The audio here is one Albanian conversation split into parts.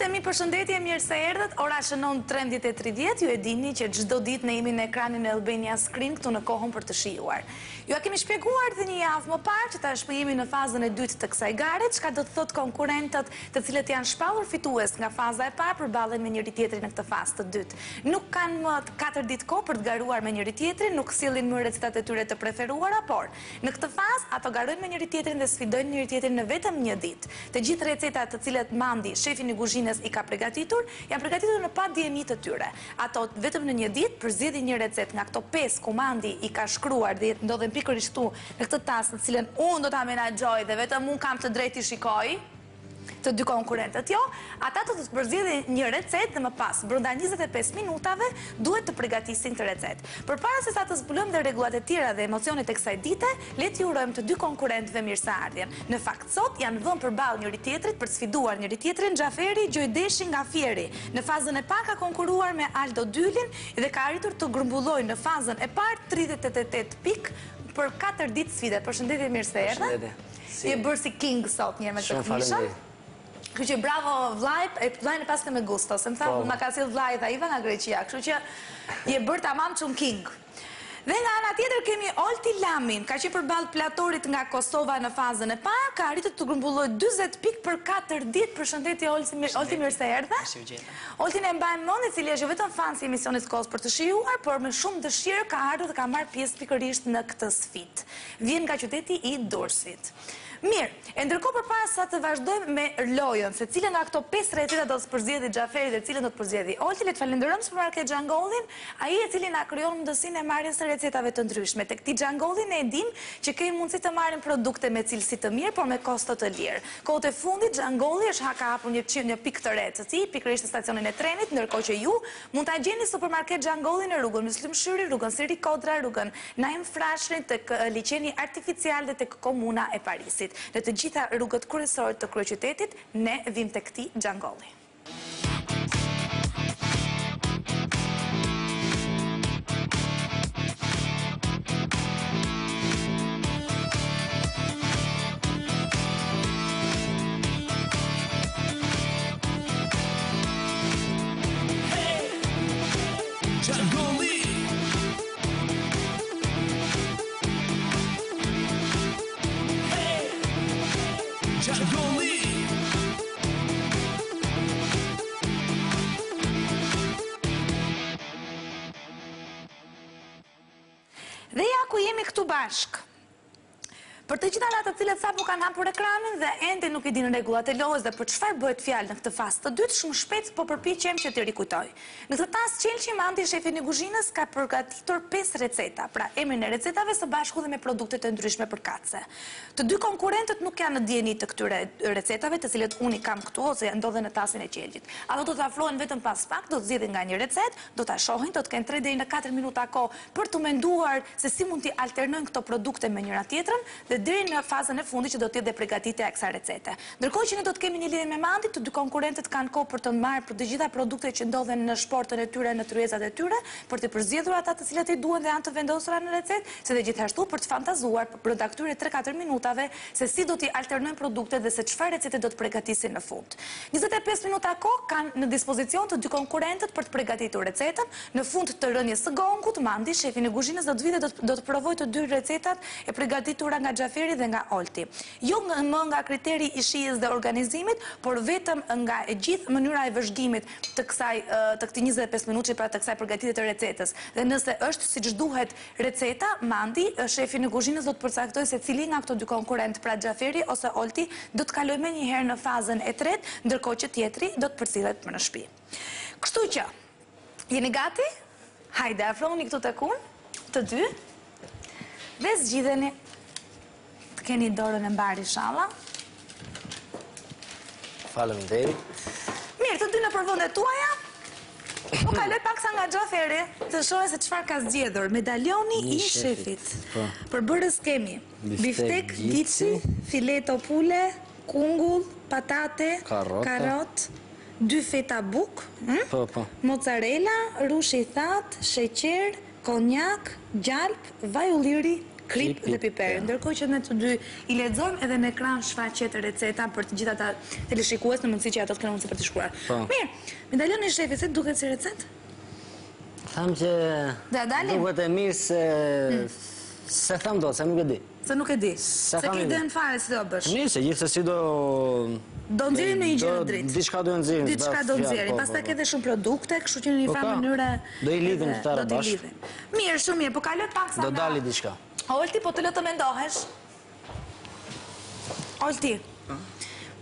Miqtë mi, përshëndetje, mirë se erdhët. Ora shënon 13:30. Ju e dini që çdo ditë ne jemi në ekranin e Albania Screen këtu në kohën për të shijuar. Ju a kemi shpjeguar dhe një javë më parë që tashmë jemi në fazën e dytë të kësaj gare, çka do të thotë konkurrentët të cilët janë shpallur fitues nga faza e parë përballen me njëri tjetrin në këtë fazë të dytë. Nuk kanë më 4 ditë kohë për të garuar me njëri tjetrin, nuk sillin më recetat e tyre të preferuara, por në këtë fazë ato garojnë me njëri tjetrin dhe sfidojnë njëri tjetrin në vetëm një ditë. Të gjithë recetat të cilat Mandi, shefi i kuzhinës, i ka përgatitur, janë përgatitur në pa dijenit të tyre. Ato vetëm në një ditë përzgjedhin një recet nga këto 5 ku Mandi i ka shkruar dhe ndodhen pikërisht këtu në këtë tas në cilën unë do ta menaxhoj dhe vetëm unë kam të drejtë i shikoj të dy konkurrentët jo, ata do të përzgjedhin një recet dhe më pas, brenda 25 minutave, duhet të përgatisin këtë recet. Përpara se sa të zbulojmë dhe rregullat e tjera dhe emocionet e kësaj dite, le t'ju urojmë të dy konkurrentëve mirëseardhjen. Në fakt sot janë vënë përballë njëri tjetrit për të sfiduar njëri tjetrin. Xhaferi Gjojdeshi nga Fieri në fazën e parë ka konkuruar me Aldo Dylin dhe ka arritur të grumbullojë në fazën e parë 38 pikë për 4 ditë sfide. Përshëndetje, mirë se erdhe. Je bërë si king sot një me të këmishën. Kështu që bravo vllaj, vllajin e paske me gusto, se më tha, ma ka sill vllai tha Iva nga Greqia, kështu që je bërë tamam çun king. Dhe nga ana tjetër kemi Olti Lamin, ka qenë përballë platorit nga Kosova në fazën e parë, ka arritur të grumbullojë 40 pikë për 4 ditë. Përshëndetje Olti, mirë se erdhe. Oltin e mbajmë mend, i cili është jo vetëm fan si emisionit Kohës për të shijuar, por me shumë dëshirë ka ardhur dhe ka marrë pjesë pikërisht në këtë sfidë. Vjen nga qyteti i Durrësit. Mirë, e ndërkohë përpara sa të vazhdojmë me lojën, se cilën nga këto 5 receta do të përzgjedhë Xhaferi dhe cilën do të përzgjedhë Olti, le të falenderojmë Supermarket Xhangollin, ai i cili na krijon mundësinë e marrjes së recetave të ndryshme. Tek ti Xhangollin e dim që kemi mundësi të marrim produkte me cilësi të mirë, por me kosto të lirë. Kohët e fundit Xhangolli është ka hapur një pikë të re të tij, pikërisht në stacionin e trenit, ndërkohë që ju mund ta gjeni Supermarket Xhangollin në rrugën Muslim Shyri, rrugën Seri Kodra, rrugën Naim Frashëri, tek liçeni artificial dhe tek komuna e Parisit. Në të gjitha rrugët kryesore të kryeqytetit, ne vim tek ti Xhangolli. Dhe ja ku jemi këtu bashkë. Për të gjitha ata të cilët sapo kanë hapur ekranin dhe ende nuk i dinë rregullat e lojës dhe për çfarë bëhet fjalë në këtë fazë të dytë, shumë shpejt po përpiqem që t'i rikujtoj. Në këtë tas Çelçi Mandi, shefi i kuzhinës, ka përgatitur 5 receta, pra emrin e recetave së bashku dhe me produkte të ndryshme për kacë. Të dy konkurrentët nuk janë në dieni të këtyre recetave, të cilët unë kam këtu ose ndodhen në tasin e Çelçit. Ato do të afrohen vetëm pas pak, do të zgjidhin nga një recetë, do ta shohin, do të kenë 3 deri në 4 minuta kohë për të menduar se si mund t'i alternojnë këto produkte me njëra tjetrën dhe deri në fazën e fundit që do të jetë dhe përgatitja e kësaj recete. Ndërkohë që ne do të kemi një lidhje me Mandin, të dy konkurrentët kanë kohë për të marrë për të gjitha produktet që ndodhen në shportën e tyre, në tryezat e tyre, për të përzgjedhur ata të cilat i duan dhe janë të vendosura në recetë, se dhe gjithashtu për të fantazuar brenda këtyre 3-4 minutave se si do t'i alternojnë produktet dhe se çfarë recete do të përgatisin në fund. 25 minuta kohë kanë në dispozicion të dy konkurrentët për të përgatitur recetën. Në fund të rënies së gongut, Mandi, shefi i kuzhinës, do të vijë dhe do të provojë të dy recetat e përgatitura nga Xhaferi dhe nga Olti. Jo më nga kriteri i shijes dhe organizimit, por vetëm nga e gjithë mënyra e vëzhgimit të këtij 25 minutë, pra të kësaj përgatitje të recetës. Dhe nëse është siç duhet receta, Mandi, shefi i kuzhinës, do të përcaktojë se cili nga këto dy konkurrentë, pra Xhaferi ose Olti, do të kalojë menjëherë në fazën e tretë, ndërkohë që tjetri do të përcillet në shtëpi. Kështu që, jeni gati? Hajde, afrohuni këtu tek unë, të dy, dhe zgjidheni. Keni dorën e mbar inshallah. Faleminderit. Mirë, të dy në përvendet tuaja. Po kaloj paksa nga Xhaferi, të shohë se çfarë ka zgjedhur. Medalioni i shefit. Për bërës kemi biftek, gici, fileto pule, kungull, patate, karot, 2 feta buk, mozzarella, rushi i thatë, sheqer, konjak, gjalp, vaj ulliri, krip dhe piper. Ndërkohë që ne të dy i lexojmë edhe në ekran shfaqet receta për të gjithë ata teleshikues në mundësi që ato të kenë mundësi për të shkruar. Mirë, medaljon i shefit, se duket si recetë? Tham që duket e mirë se tham do, se nuk e di. Se nuk e di. Se ti den fare si do bësh. Mirë, se gjithsesi do nxjerrim në një gjë të dritë. Diçka do nxjerrim. Diçka do nxjerrim. Pastaj ke edhe shumë produkte, kështu që në një farë mënyrë do i lidhim të tëra bashkë. Mirë, shumë mirë, po kaloj pak sa do dali diçka. Olti, po të lë të mendohesh. Olti.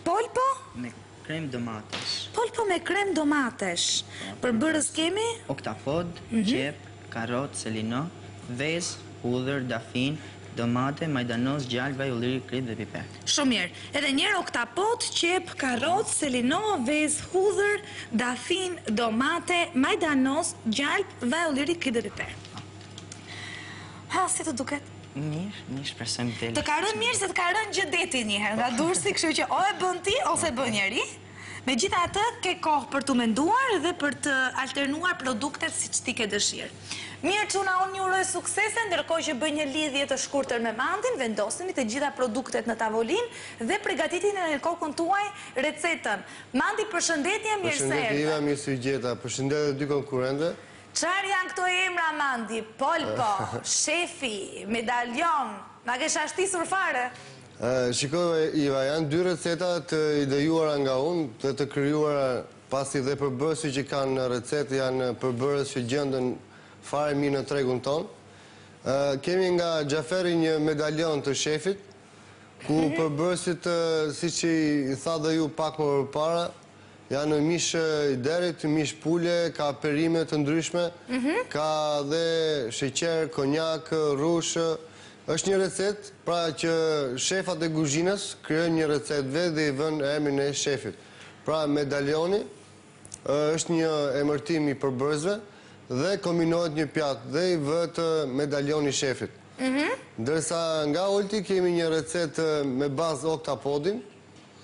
Polpo me krem domatesh. Polpo me krem domatesh. Përbërës kemi oktapod, qep, karrot, selino, vezë, hudhër, dafin, domate, majdanoz, gjalp, vaj, ulliri, krip dhe piper. Shumë mirë. Edhe njerë oktapot, qep, karot, selino, vez, hudhër, dafin, domate, majdanoz, gjalp, vaj, ulliri, krip dhe piper. Ha, si të duket? Mirë, shpresojmë të të ka rënë mirë se të ka rënë gjëdeti njëherë nga dursi, kështu që o e bën ti ose bën njeri. Me gjitha atë, ke kohë për të menduar dhe për të alternuar produktet si që ti ke dëshirë. Mirë çuna, unë ju uroj suksese, ndërkohë që bëj një lidhje të shkurtër me Mandin, vendosini të gjitha produktet në tavolinë dhe përgatitini në kokën tuaj recetën. Mandi, përshëndetje, mirë se erdhe. Përshëndetje, Iva, mirë se u gjeta. Përshëndetje dy konkurrente. Çfarë janë këto emra, Mandi? Polpo, shefi, medaljon, na ke shashtisur fare? Shikoj, Iva, janë dy receta të idejuara nga unë, të krijuara pasi dhe përbërësi që kanë në recetë janë përbërës që gjendën fare mirë në tregun tonë. Kemi nga Xhaferi një medaljon të shefit, ku përbërësit, si që i tha dhe ju pak më përpara, janë mish i derit, mish pule, ka perime të ndryshme, ka dhe sheqer, konjak, rush. Është një recet, pra që shefat e kuzhinës krijojnë një recet vetë dhe i vënë emrin e shefit. Pra medaljoni është një emërtim i përbërësve dhe kombinohet një pjatë dhe i vët medaljoni shefit. Ndërsa nga Olti kemi një recet me bazë oktapodin,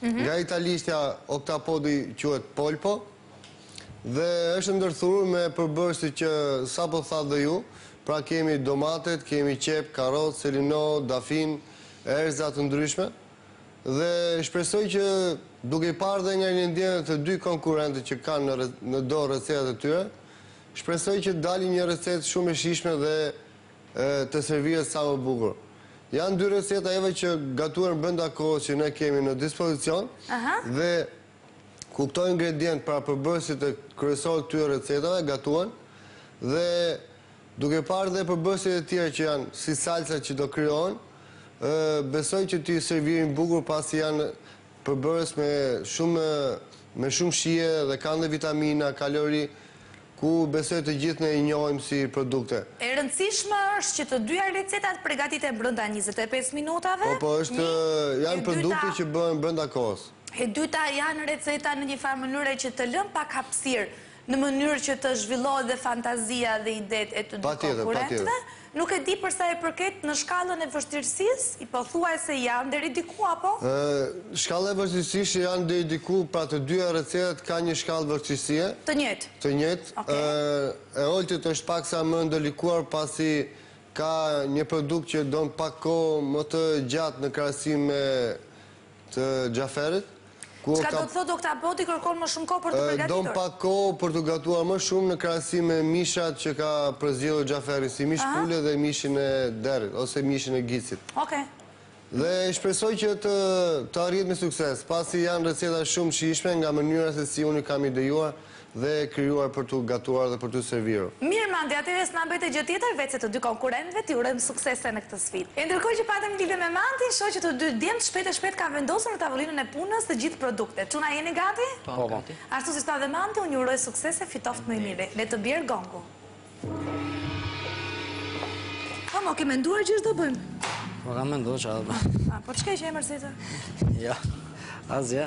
nga italishtja oktapodi quhet polpo, dhe është ndërthurur me përbërësi që sa po tha dhe ju, pra kemi domatet, kemi qep, karot, selino, dafin, erza të ndryshme, dhe shpresoj që duke i parë dhe nga një ndjenë të dy konkurente që kanë në do recetat e tyre, shpresoj që dali një recet shumë e shishme dhe të serviret sa më bukur. Janë dy receta eve që gatuar brenda kohës që ne kemi në dispozicion, dhe ku këto ingredient pra përbërësit e kryesorë të tyre recetave gatuan, dhe duke parë dhe përbërësit e tjera që janë si salsa që do kryohen, besoj që t'i servirin bukur pasi janë përbërës me shumë shije dhe kanë dhe vitamina, kalori, ku besoj të gjithë ne i njohim si produkte. E rëndësishme është që të dyja recetat përgatiten brenda 25 minutave. Po, janë produkte që bëhen brenda kohës. E dyta janë receta në një farë mënyre që të lëm pak hapësirë në mënyrë që të zhvillohet dhe fantazia dhe idet e të dy konkurentëve. Nuk e di përsa e përket në shkallën e vështirësisë, i po thuaj se janë deri diku, apo? Shkallë e vështirësisë janë deri diku, pra të dyja recetat ka një shkallë vështirësie. Të njëjtë. Të njëjtë. E Oltit është pak sa më ndërlikuar pasi ka një produkt që don pak kohë më të gjatë në krahasim me të Xhaferit. Çka do të thotë oktapodi kërkon më shumë kohë për të përgatitur? Don pak kohë për të gatuar më shumë në krahasim me mishat që ka përzgjedhur Xhaferi, si mish pule dhe mishin e derit ose mishin e gicit. Okej. Dhe shpresoj që të arrihet me sukses, pasi janë receta shumë shijshme nga mënyra se si unë kam idejuar dhe krijuar për të gatuar dhe për të serviruar. Mirë, Mandi, atëherë s'na mbete gjë tjetër veç se të dy konkurrentëve t'i urojmë suksese në këtë sfidë. E ndërkohë që patëm lidhje me Mandi, shoh që të dy djemt shpejt e shpejt kanë vendosur në tavolinën e punës të gjithë produktet. Çuna, jeni gati? Po, gati. Ashtu si tha dhe Mandi, unë ju uroj suksese, fitoft më i mirë. Le të bjerë gongu. Po, mo ke menduar që ç'do bëjmë? Po kam menduar ç'do bëjmë. Po ç'ke që e mërzita? Jo, asgjë.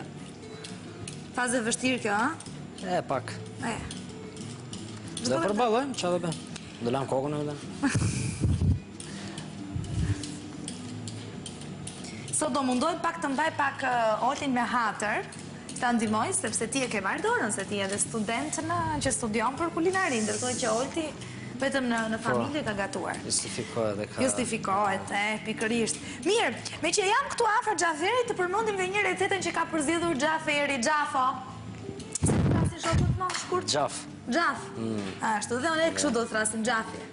Fazë vështirë kjo, ha? E, pak. Dhe përballojmë, ç'a do bëjmë? Do lam kokën edhe. Sot do mundoj pak të mbaj pak Oltin me hatër, ta ndihmoj, sepse ti e ke marrë dorën, se ti edhe student që studion për kulinari, ndërkohë që Olti Vetëm në familje ka gatuar. Justifikohet dhe ka... Justifikohet, pikërisht. Mirë, me që jam këtu afër Xhaferit, të përmendim dhe një recetën që ka përzgjedhur Xhaferi, Xhafo. Si të thrasin shokët më shkurt? Xhaf. Xhaf. Ashtu, dhe unë kështu do të thrasin Xhafi.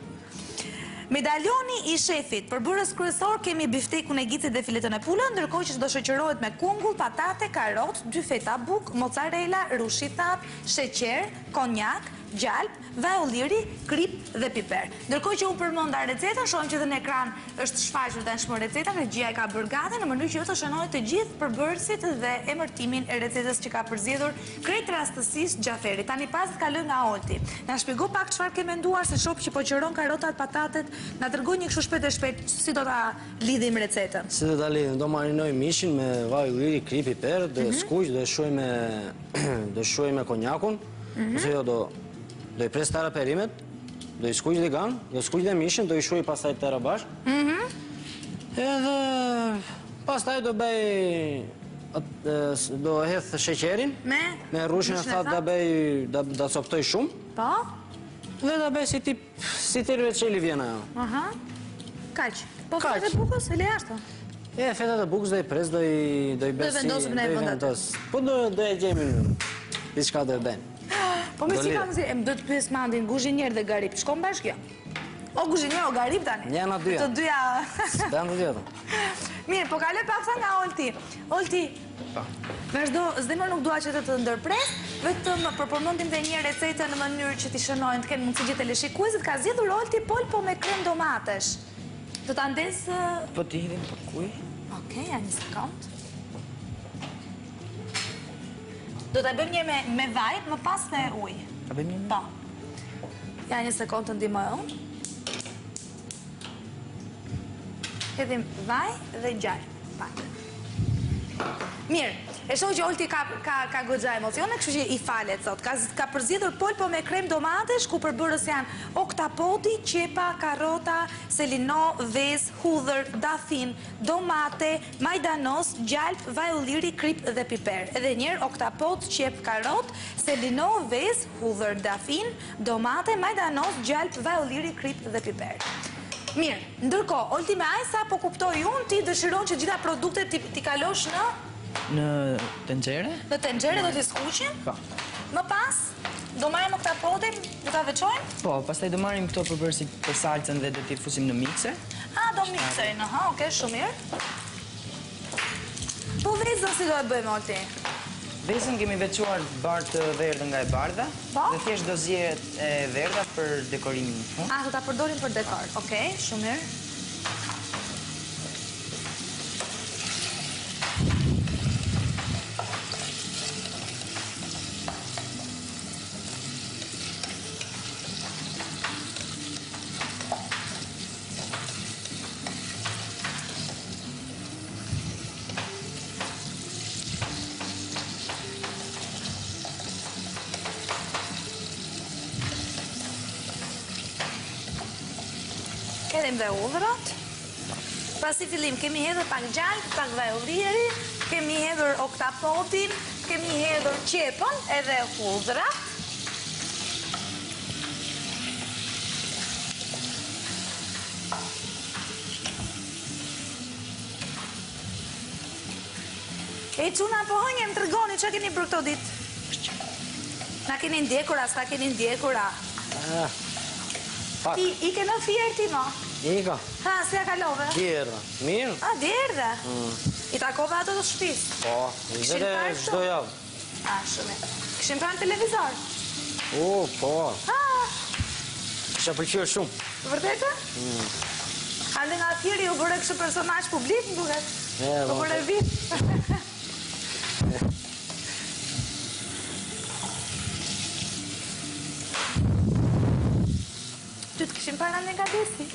Medalioni i shefit, për bërës kryesor kemi biftekun e gicit dhe filetën e pulën, ndërkohë që do shoqërohet me kungull, patate, karot, 2 feta buk, mozzarella, rushitat, sheqer, konjak, gjalp, vaj ulliri, krip dhe piper. Ndërkohë që u përmenda recetën, shohim që dhe në ekran është shfaqur tashmë receta, regjia e ka bërë gati në mënyrë që ju të shënojë të gjithë përbërësit dhe emërtimin e recetës që ka përzgjedhur krejt rastësisht Xhaferi. Tani pas ka lënë nga Olti. Na shpjego pak çfarë ke menduar se shoh që po qëron karotat, patatet, na tregoj një kështu shpejt e shpejt si do ta lidhim recetën. Si do ta lidhim? Do marinoj mishin me vaj ulliri, krip, piper, do skuq, do shuaj me konjakun, ose jo do i pres tëra perimet, do i skuq dhe gan, do skuq dhe mishin, do i shuaj pastaj tëra bashkë. Edhe pastaj do bëj do hedh sheqerin me rushin e thatë da bëj da coftoj shumë. Po? Dhe da bëj si tërë veçeli vjen ajo. Kaq. Po fetat e bukës e le ashtu? Fetat e bukës do i pres, do i vendosim në vendat. Po do e gjejmë diçka do e bëjmë. Po me si kam më do të pyes mandin guzhinier dhe garip, shkon bashkë kjo? O guzhinier o garip tani? Janë aty. Të dyja. Janë të dyja. Mirë, po kaloj pak nga Olti. Olti, vazhdo, s'demër nuk dua që të ndërpres, vetëm përmëndim dhe një recete në mënyrë që t'i shënojnë të kenë mundësi gjithë e leshikuesit, ka zgjedhur Olti polpo me krem domatesh. Do ta ndes... Po t'i hidhim për kuj? Okej, ja një sekund. Do t'a bëjmë një me vaj, më pas me ujë. A bëjmë një? Po. Ja një sekund të ndihmoj unë. Hedhim vaj dhe gjallë. Pak. Mirë, e shoh që Olti ka goxha emocione, kështu që i falet sot. Ka përzgjedhur polpo me krem domatesh, ku përbërës janë oktapodi, qepa, karota, selino, vezë, hudhër, dafin, domate, majdanos, gjalp, vaj ulliri, krip dhe piper. Edhe njerë, oktapod, qep, karot, selino, vezë, hudhër, dafin, domate, majdanos, gjalp, vaj ulliri, krip dhe piper. Mirë, ndërko, Olti me ajsa, po kuptoj unë, ti dëshiron që gjitha produktet t'i kalosh në tenxhere? Në tenxhere do t'i skuqim? Po. Më pas, do marrim oktapodin, do t'a veçojmë? Po, pastaj do marrim këto përbërësit për salcën dhe do t'i fusim në mikser. Do mikserin, oke, shumë mirë. Po vezën si do e bëjmë, Olti? Vezën kemi veçuar bartë verdhe nga e bardha, dhe thjesht do zjehet e verdha për dekorimin. Do ta përdorim për dekor, okej, shumë mirë. Hedhim dhe udhërat. Pasi fillim, kemi hedhur pak gjalp, pak vaj ulliri, kemi hedhur oktapodin, kemi hedhur qepën edhe hudhërat. E quna po hënje, më tërgoni, që keni bërë këto ditë? Na keni ndjekura, s'na keni ndjekura? I ke në fjerë ti, ma? Ika. Si ja kalove? Djerda. Mirë? Djerda? I takove ato të shpis? Po, i vete çdo javë. Shumë. Këshim pranë televizor? Po. Kisha pëlqyer shumë. Vërtetë? Ande nga fjeri u bërë kështë personazh publik, më duket? U bërë vit. Ty të këshim para në nga desi?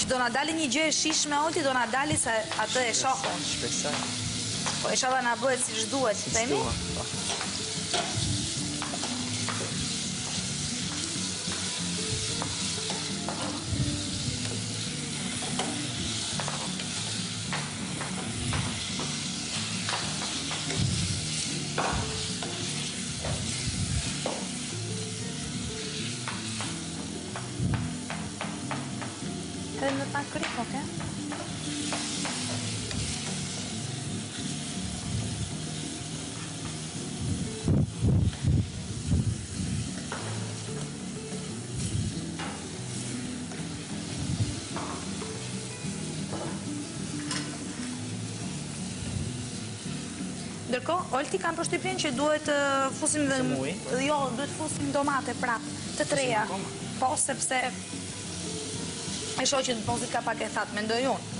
që do na dali një gjë e shishme Olti, do na dali se atë e shohun. Shpresoj. Po e shoha na bëhet siç duhet, themi. Edhe me pak krip, oke? Ndërkohë, Olti kam përshtypjen që duhet fusim dhe... Jo, duhet fusim domate prap, të treja. Po, sepse... E shoh që mos i ka pak e thatë, mendoj unë.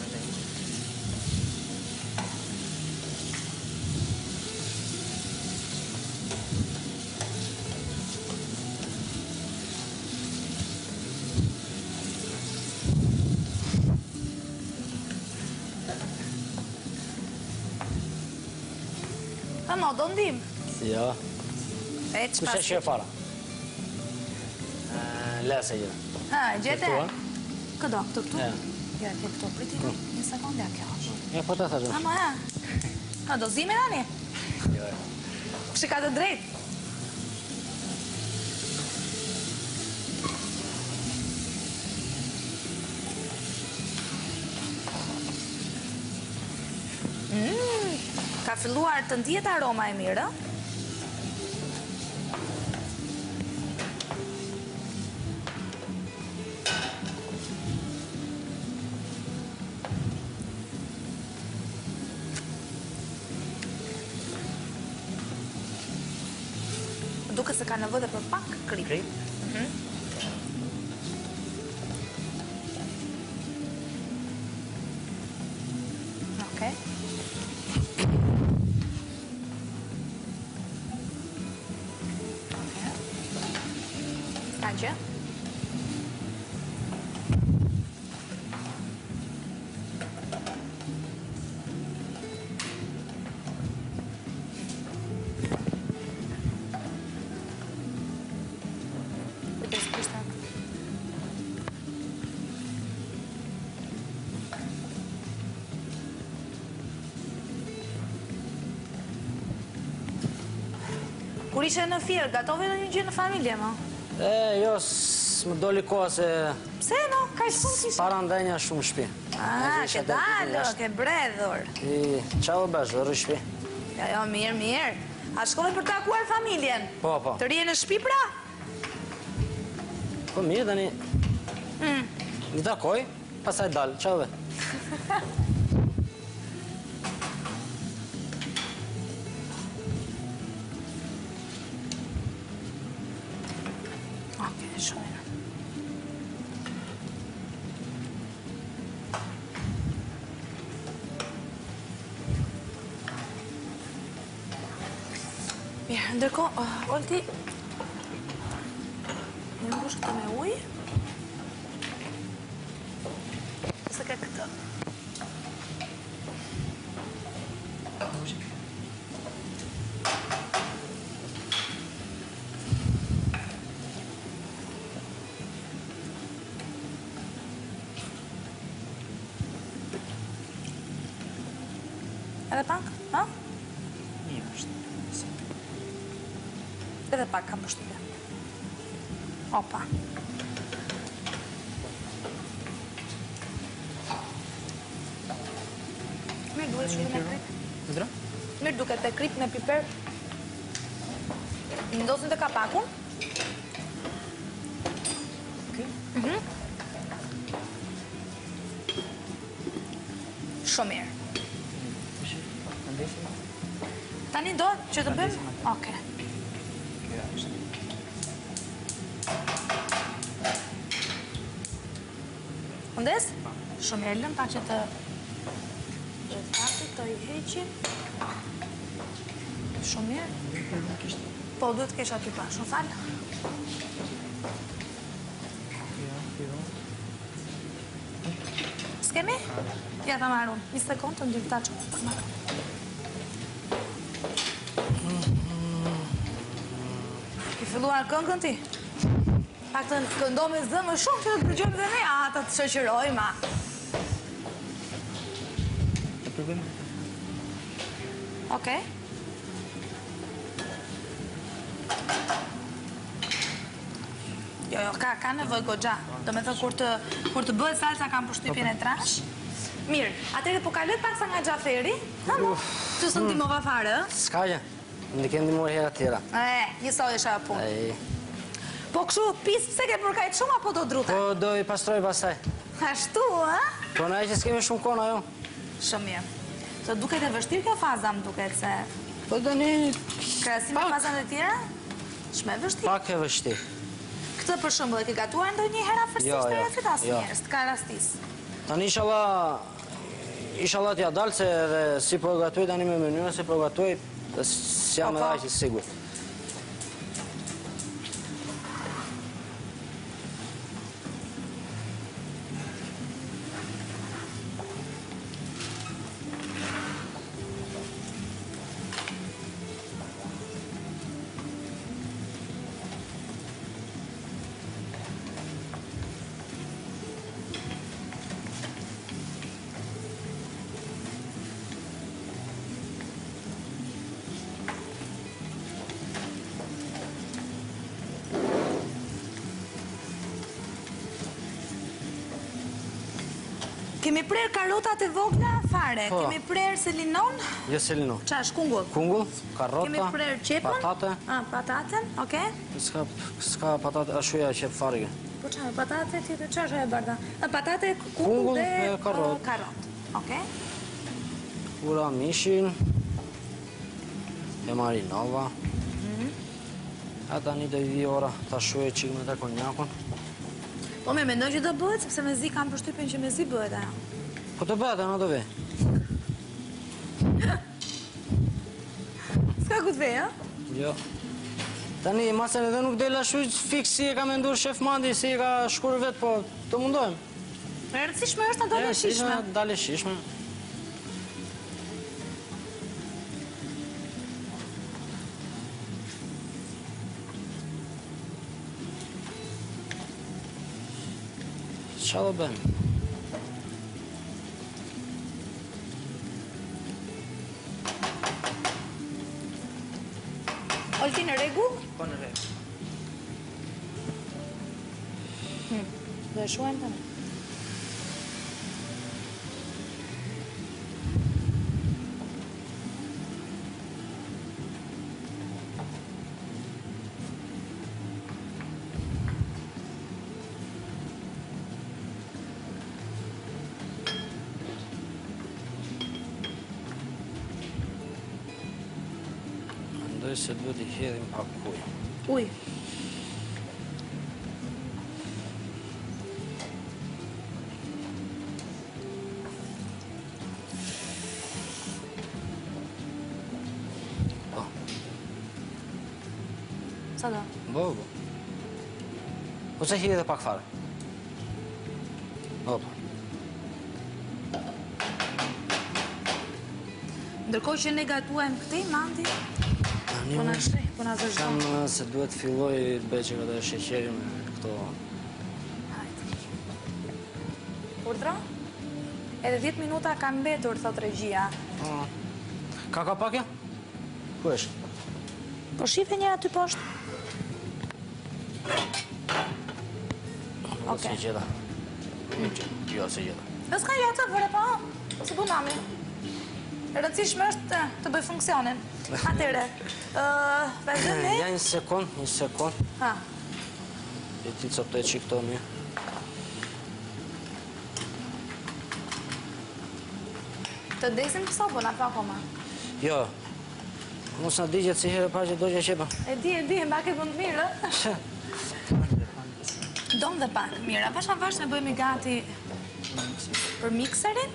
Do ndim? Jo. E që pas? Kushe që e fara? Lese gjithë. Ha, gjete? Këdo, këtu? Ja. Ja, ke këtu, priti një sekundja kjo. Ja, po të thashëm. Ama, ja. A, do zime, Rani? Jo. Kështë ka të drejt? Ka filluar të ndihet aroma e mirë, duke se ka nevojë për pak krip. Okej. Gjë. Kur ishe në Fier, gatove në një gjë në familje, ma? Jo, më doli koha se... Pse, no? Ka ishtë shumë s'ishe? Para ndenja shumë shpi. Ke dalë, ke bredhur. Qa u besh, dhe rrë shpi? Jo, mirë, mirë. A shkove për takuar familjen? Po, po. Të rije në shpi, pra? Po, mirë, dhe një... Një takoj, pasaj dalë, qa u be? Mirë, ndërko, Olti, në mbush këtë me ujë, se ka këtë. Edhe pak, ha? Mirë është. Edhe pak kam përshtypje. Opa. Mirë duhet shumë me krip. Zdra? Mirë duket te krip me piper. Ndosin të kapakun. Shumë mirë. Tani do që të bëjmë? Oke. Ndes? Shumë mirë, lëm pa që të thati, të i heqim. Shumë mirë. Po, duhet të kesh aty pa, shumë falë. S'kemi? Ja ta marrun. 20 sekundë të ndyrë ta që. Ki filluar këngën ti? Pak të këndo me zë më shumë që të përgjojmë dhe ne, ta të shëqërojma. Okej. Jo, ka nevoj goxha. Do me thë kur të bëhet salsa kam përshtypjen e trash. Mirë, atëre po kalët pak sa nga Xhaferi, që së ndimova fare, S'ka gjë, në kemë ndimur hera tjera. Njësoj e shara punë. Po këshu pisë, pse ke përkajt shumë apo do druta? Po do i pastroj pasaj. Ashtu, ha? Po na e që s'kemi shumë kona, jo. Shumë mirë. Të duket e vështirë kjo faza, më duket se... Po do një... Krasim e fazat e tjera? Shme vështirë. Pak e vështirë. Këtë për shumë, dhe ke gatuar ndo një hera fërsisht të refitas njerës, të ka rastis. Tani inshallah t'ja dalë se edhe si po gatuj tani me mënyrë, si po gatuj, dhe s'jam edhe aq i sigurt. Kemi prerë karotat e vogla fare, kemi prerë selinon. Jo selinon. Qa është kungull? Kungull, karota, Kemi prerë qepën. patate. Pataten, okej. S'ka patate, ashuja qep farge. Po qa, patate tjetër, qa është e barda? Patate, kungull Kungull dhe e karot. karot. Okej. Ura mishin, e marinova. Ata një do i vi ora, ta shuje qik me të konjakun. Po me mendoj që do bëhet, sepse me zi kam përshtypjen që me zi bëhet ajo. Po të bëhet, në do vi. S'ka ku të vej, ha? Jo. Tani, masën edhe nuk dela shuj fix si e ka mendur shef Mandi, si e ka shkur vetë, po të mundojmë. E rëndësishme është në dole shishme. Dale shishme. Qa do bëjmë? Olti në regu? Po në regu. Dhe shuajmë të në. Mendoj se duhet i hedhim pak ujë. Ujë. Po. Sa do? Po. Po se hedhe pak fare. Opa. Ndërkohë që ne gatuajmë këti, Mandi, po na shrej, po na zërzon. Kam se duhet filloj të bëj që këtë sheqeri me këto... Hajde. Urdhra? Edhe 10 minuta kanë mbetur, thot regjia. Ka pak ja? Ku është? Po shife një aty poshtë. Jo, se gjeda. Jo, se gjeda. Dhe s'ka jo të vëre, po, si bu mami. E rëndësishme është të bëj funksionin. Atere, vazhdojmë ne? Ja, një sekund. Ha, E ti coptoj që këto mi. të ndesim këso, po na pa koma. Jo. Mos në digjet si herë pa që do që qepa. E di, mba ke bënd mirë, Dom dhe pak, mirë, avash ne bëjmë i gati për mikserin.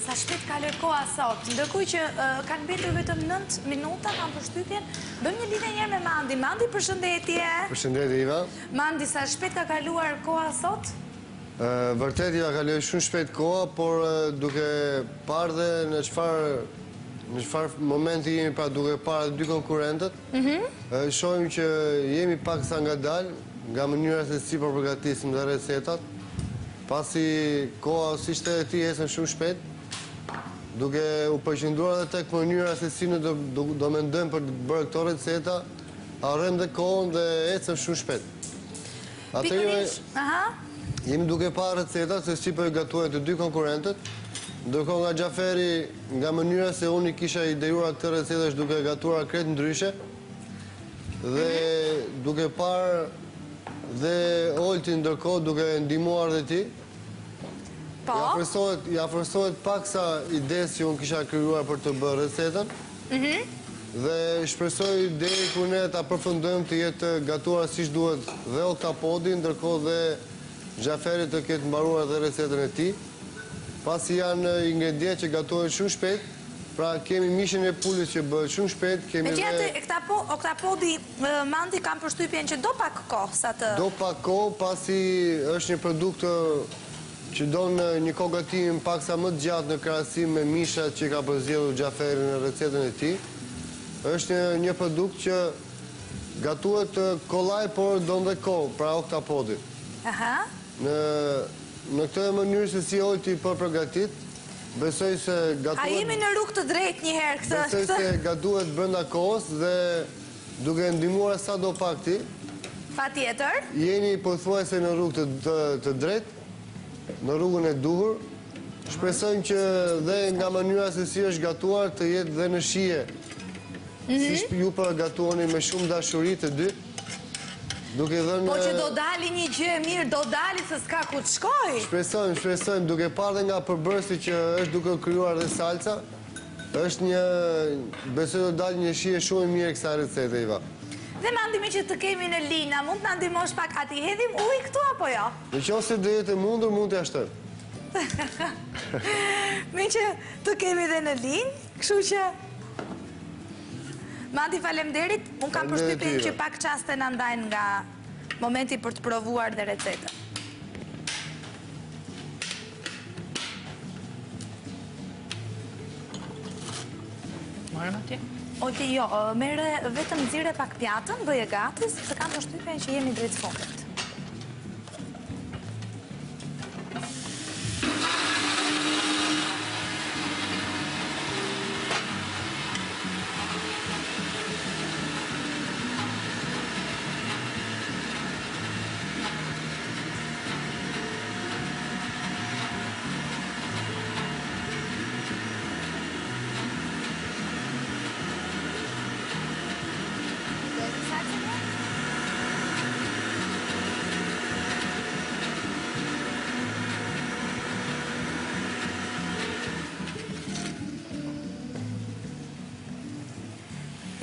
Sa shpejt kaloj koha sot, ndërkohë që kanë mbetur vetëm 9 minuta, kam përshtypjen, bëjmë një lidhje njerë me Mandi. Mandi, përshëndetje. Përshëndetje, Iva. Mandi, sa shpejt ka kaluar koha sot? Vërtet, Iva, kaloj shumë shpejt koha, por duke parë dhe në çfarë momenti jemi, pra duke parë dy konkurrentët, shohim që jemi pak sa ngadalë nga mënyra se si përgatisim dhe recetat, pasi koha si shte e ti esën shumë shpejt, duke u përqendruar edhe tek mënyra se si në do mendojmë për të bërë këto receta, arrem dhe kohën dhe ecëm shumë shpejt. Jemi duke parë recetat se si përgatuhen të dy konkurrentët, ndërkohë nga Xhaferi, nga mënyra se unë i kisha idejuar këtë recetë është duke gatuar krejt ndryshe, dhe duke parë dhe Olti ndërkohë duke ndihmuar dhe ti, i afërsohet paksa idesë që unë kisha krijuar për të bërë recetën, dhe shpresoj deri kur ne ta përfundojmë të jetë gatuar siç duhet dhe oktapodi, ndërkohë dhe Xhaferi të ketë mbaruar dhe recetën e tij, pasi janë ingredientë që gatohen shumë shpejt. Pra kemi mishin e pulës që bëhet shumë shpejt, kemi dhe... Me oktapodi, Mandi, kam përshtypjen që do pak kohë sa të... Do pak kohë, pasi është një produkt që donë një kohë gatimin paksa më të gjatë në krahasim me mishat që ka përzgjedhur Xhaferi në recetën e tij. Është një produkt që gatuhet kollaj, por don dhe kohë, pra oktapodi. Në këtë mënyrë se si Olti po përgatit, besoj se gatuhet... A jemi në rrugë të drejtë një herë këtë? Besoj se gatuhet brenda kohës dhe duke ndihmuar sado pak ti. Patjetër. Jeni pothuajse në rrugë të drejtë, në rrugën e duhur. Shpresojmë që dhe nga mënyra se si është gatuar të jetë dhe në shije. Si ju përgatuani me shumë dashuri të dy. Po që do dali një gjë e mirë, do dali se s'ka ku të shkoj. Shpresojmë, duke parë dhe nga përbërësi që është duke krijuar dhe salca, është një, besoj do dali një shije shumë e mirë kësaj recete, Iva. Dhe Mandi, me që të kemi në linja, mund të na ndihmosh pak ati hedhim ujë këtu apo jo? Në qoftë do jetë e mundur, mund t'ja shtoj. Me që të kemi dhe në linjë, kështu që... Mandi, faleminderit, unë kam përshtypjen që pak çaste na ndajnë nga momenti për të provuar dhe recetën. Marrëm atje? Olti, jo, merre vetëm nxirre pak pjatën, bëje gati, sepse kam përshtypjen që jemi drejt fundit.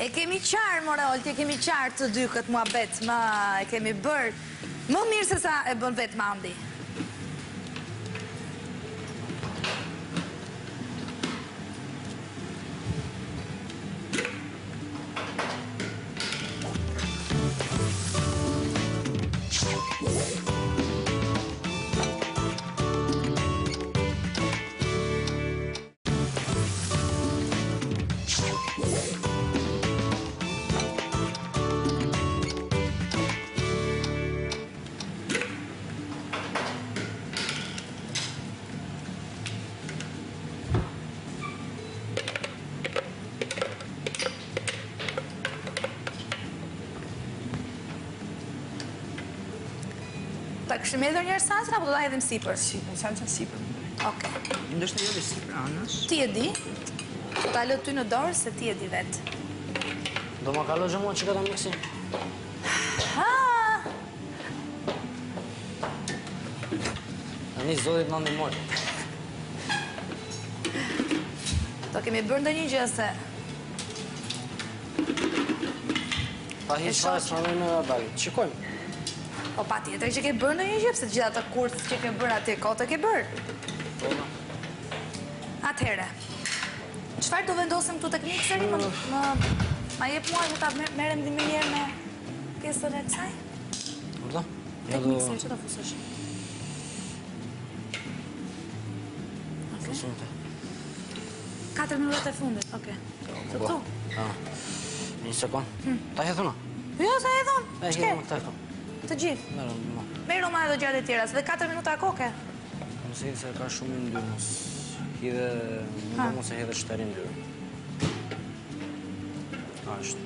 E kemi qarë, more Olti, e kemi qarë të dy këtë muhabet, e kemi bërë më mirë se sa e bën vetë Mandi. Ta këshim edhe njërë salsa, apo do da edhim sipër? Salsa sipër. Oke. Ndështë jo dhe sipër anës. Ti e di? Ta lë ty në dorë, se ti e di vetë. Do ma kalo gjë mua që këta miksi? Ani zodit në ndimoj. Do kemi bërë ndë një gjë se... Pa hiç farë së në në dalit. Qikojmë. Po pa tjetër që ke bërë në një gjë, pëse gjitha të kurës që ke bërë atje, ko të ke bërë. Atëhere, çfarë do vendosim këtu tek mikseri? Ma jep mua që ta merrem dhe më njerë me pjesën e kësaj? Urdo? Tek mikseri, që ta fusësh? Fusun të. 4 minutat e fundit, oke. Të këtu? Një sekund. Ta hedhë unë? Jo, se hedhon. E hedhë unë këta këto. Të gjithë. Merë ma edhe gjatë e tjera, se dhe 4 minuta koke. Nëse hidhë se ka shumë në ndyrë, hidhe, më mos e hidhe shtëri në ndyrë. Ashtë.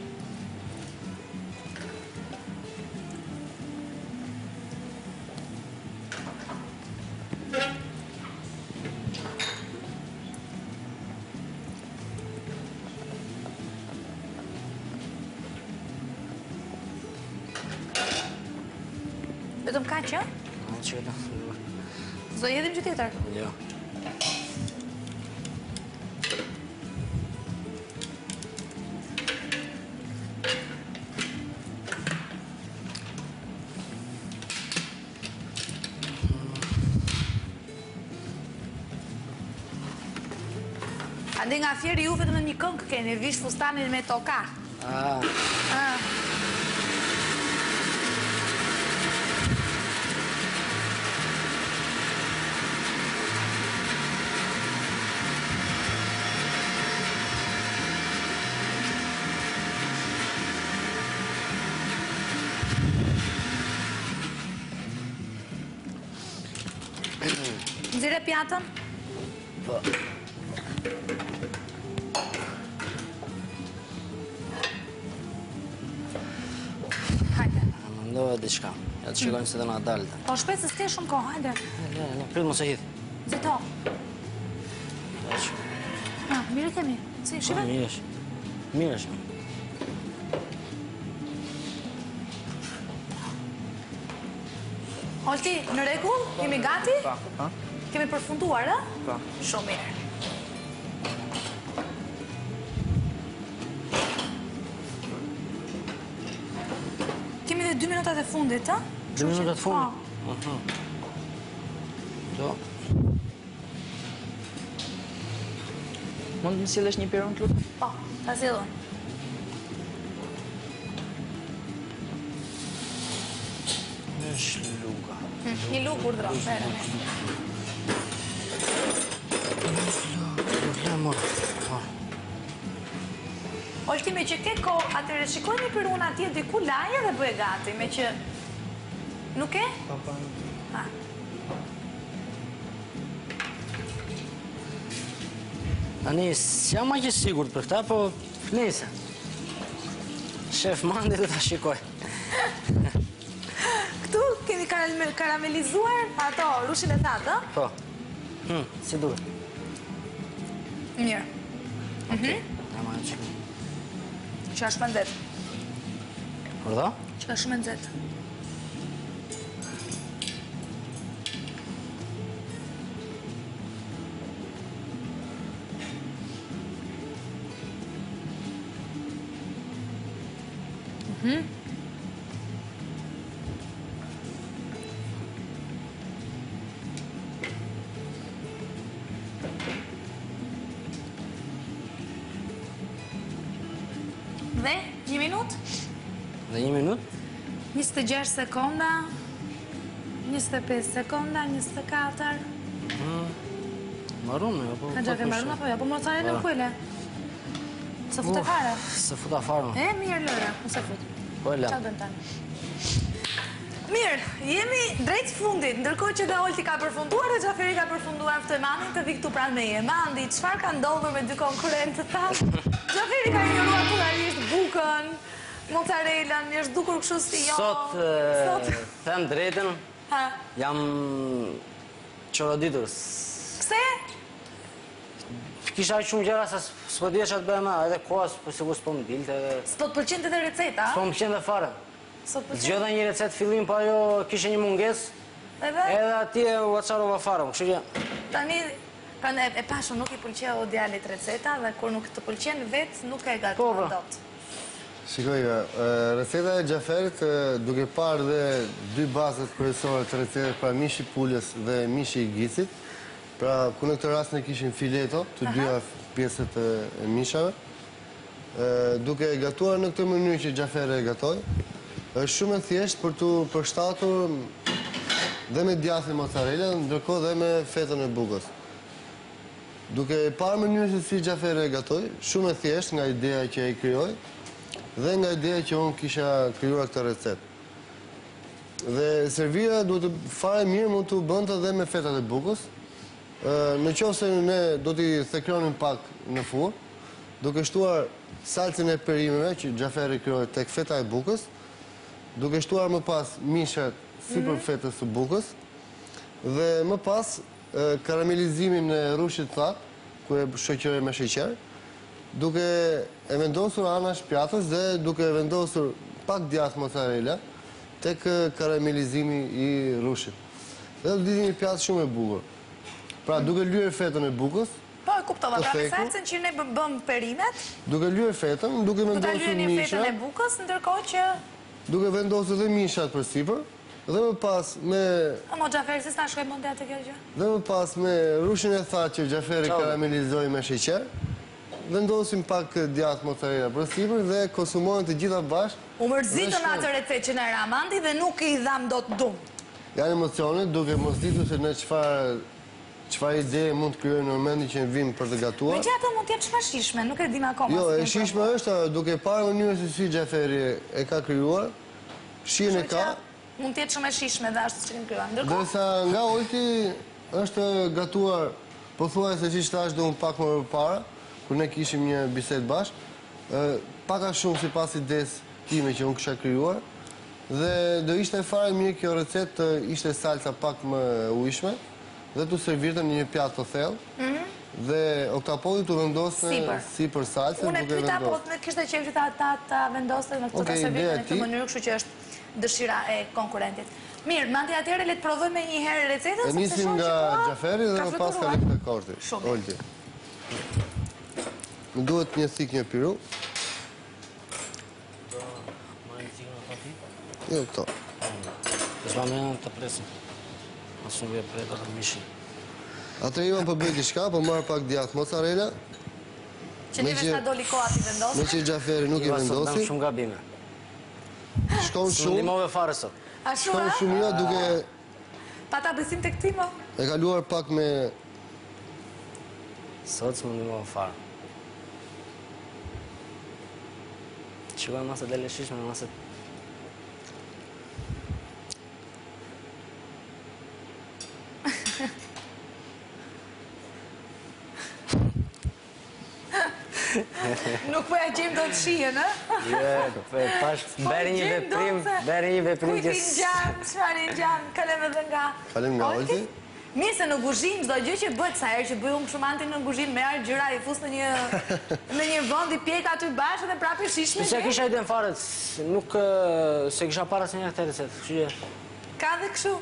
Vetëm ka që? Që vetëm. Zdo jedhim që tjetër? Jo. Ande nga fjeri ju vetëm në një këngë keni, vish fustanin me tokar. Nxire pjatën? Po. Hajde. Më ndohet diçka. Ja të shikojnë se dhe nga dalë. Po shpejt se s'ke shumë kohë, hajde. Ne, pritë mos e hidhë. Zito. Mire kemi. Si, shive? Miresh. Miresh. Olti, në rregull? Kemi gati? Pa. Kemi përfunduar, a? Pa. Shumë mirë. Kemi dhe 2 minutat e fundit, a? 2 minutat fundit? Do. Mund të më sillesh një piron të lutë? Po, ta sillon. Është luka. Një luk urdhro, mere. Olti, me që ke ko, atëre shikoj një pirun atje diku laje dhe bëhe gati, me që... Nuk e? Pa. Ani, s'jam ma që sigurt për këta, po nese. Shef Mandi dhe ta shikoj. Këtu kemi karamelizuar ato, rushin e thatë, ë? Po. Si duhet. Mirë. Ja ma e qikë. Që është më nxehtë. Urdo? Që është më nxehtë. Dhe, 1 minut? Dhe 1 minut? 26 sekonda, 25 sekonda, 24... Marume, jo, po... Ka gjake marume, apo jo, po më thare në kuele. Se fut e fare? Se fut e fare. E, mirë lëra, më se fut. Po e lem. Qa dëmë tani? Mirë, jemi drejt fundit, ndërkohë që dhe Olti ka përfunduar dhe Gjaferi ka përfunduar ftoj Mandin të vi këtu pranë meje. Mandi, qëfar ka ndodhur me dy konkurrentët ta? Gjaferi ka ignoruar totalisht bukën, mozzarellën, një është dukur kështu si jo... Sot, them drejten, jam qoroditur. Pse? Kisha shumë gjera se s'po dhja që atë bëjma, edhe kohës, po sigur s'po më dilte. S'po të pëlqen të receta? S'po më pëlqen dhe fare. Zgjodha një recet fillim, pa jo kishe një munges, edhe atje u acarova fare, kështu që... Tani, e pashën nuk i pëlqeo djalit receta dhe kur nuk të pëlqen vetë nuk e gatuar dot. Shikoj, receta e Gjaferit, duke parë dhe 2 bazët kryesore të recetet pra mishi pulës dhe mishi i gicit, Pra, ku në këtë rast ne kishim fileto, të dyja pjesët e mishave. Duke e gatuar në këtë mënyrë që Xhaferi e gatoi, është shumë e thjeshtë për tu përshtatur dhe me djathën mozzarella, ndërkohë dhe me fetën e bukës. Duke e parë mënyrën se si Xhaferi e gatoi, shumë e thjeshtë nga ideja që e krijoi dhe nga ideja që unë kisha krijuar këtë recetë. Dhe servira duhet të fare mirë mund të bënte edhe me fetat e bukës. Në qoftë se ne do t'i thekronim pak në furrë, duke shtuar salcën e perimeve që Xhaferi krijoi tek feta e bukës, duke shtuar më pas mishat sipër fetës së bukës dhe më pas karamelizimin e rrushit thatë, ku e shoqëroj me sheqer, duke e vendosur anash pjatës dhe duke e vendosur pak djathë mozzarella tek karamelizimi i rrushit. Dhe do ditë një pjatë shumë e bukur. Pra, duke lyer fetën e bukës, po, e kuptova, pra me salcën që ne bëm perimet, duke lyer fetën, duke do ta vendosur lyeni fetën e mishat, bukës, ndërkohë që duke vendosur dhe mishat përsipër, dhe më pas me Mo Xhaferi, se s'na shkoj mendja të kjo gjë. Dhe më pas me rushin e thatë që Xhaferi karamelizoi me sheqer, vendosim pak djathë mozzarella përsipër dhe konsumohen të gjitha bashkë. U mërzitën atë recetë që në Ramandi dhe nuk i dham dot dum. Janë emocione, duke mos ditur se ne çfarë ide mund të krijojmë në momentin që vim për të gatuar. Me që ato mund të jetë shmashishme, nuk e dim akoma. Jo, e shishme është duke parë mënyrën se si Xhaferi e ka krijuar, shihen e ka. Mund të jetë shumë e shishme dhe ashtu që krijuar. Ndërkohë, Ndërsa nga Olti është gatuar, pothuajse siç thash dhe unë pak më përpara, kur ne kishim një bisedë bashkë, pak a shumë sipas idesë time që unë kisha krijuar, dhe do ishte fare mirë kjo recetë ishte salca pak më ujshme dhe tu servirte në një pjatë të thellë. Dhe oktapodhi tu vendoste sipër salcën. unë e pyeta po në kishte qejf që ta vendoste në këtë servitë në këtë mënyrë, kështu që është dëshira e konkurentit. Mirë, mandej atëherë le të provojmë një herë recetën. E nisim nga Xhaferi dhe më pas kalim te Korti. Olti. Më duhet një thik një piru. Jo, këto. S'ma me janë të presim. Asë nuk e preta të mishin. Atëherë Ivan po bëj diçka, po marr pak djathë mozzarella. Që neve s'na doli koha ti vendosim. Me që Xhaferi nuk i vendosi. Shumë gabime. Shkon Së shumë. ndimove fare sot. A Shkon shumë? shumë duke Pa ta besim tek ti mo? e kaluar pak me Sot së më ndimove fare. Qikoj masë dhe leshishme, masë... Nuk po ja gjejmë dot shihen, ë? Pash, beri një veprim që... Çfarë ngjan, kalem edhe nga... Kalem nga Olti. Mirë se në kuzhinë çdo gjë që bëhet sa herë që bëj unë kështu anti në kuzhinë merr gjëra i fus në një vend i pjek aty bashkë dhe prapë shishme. Se kisha iden fare, nuk se kisha para se një këtë recetë, kështu që... Ka dhe kështu.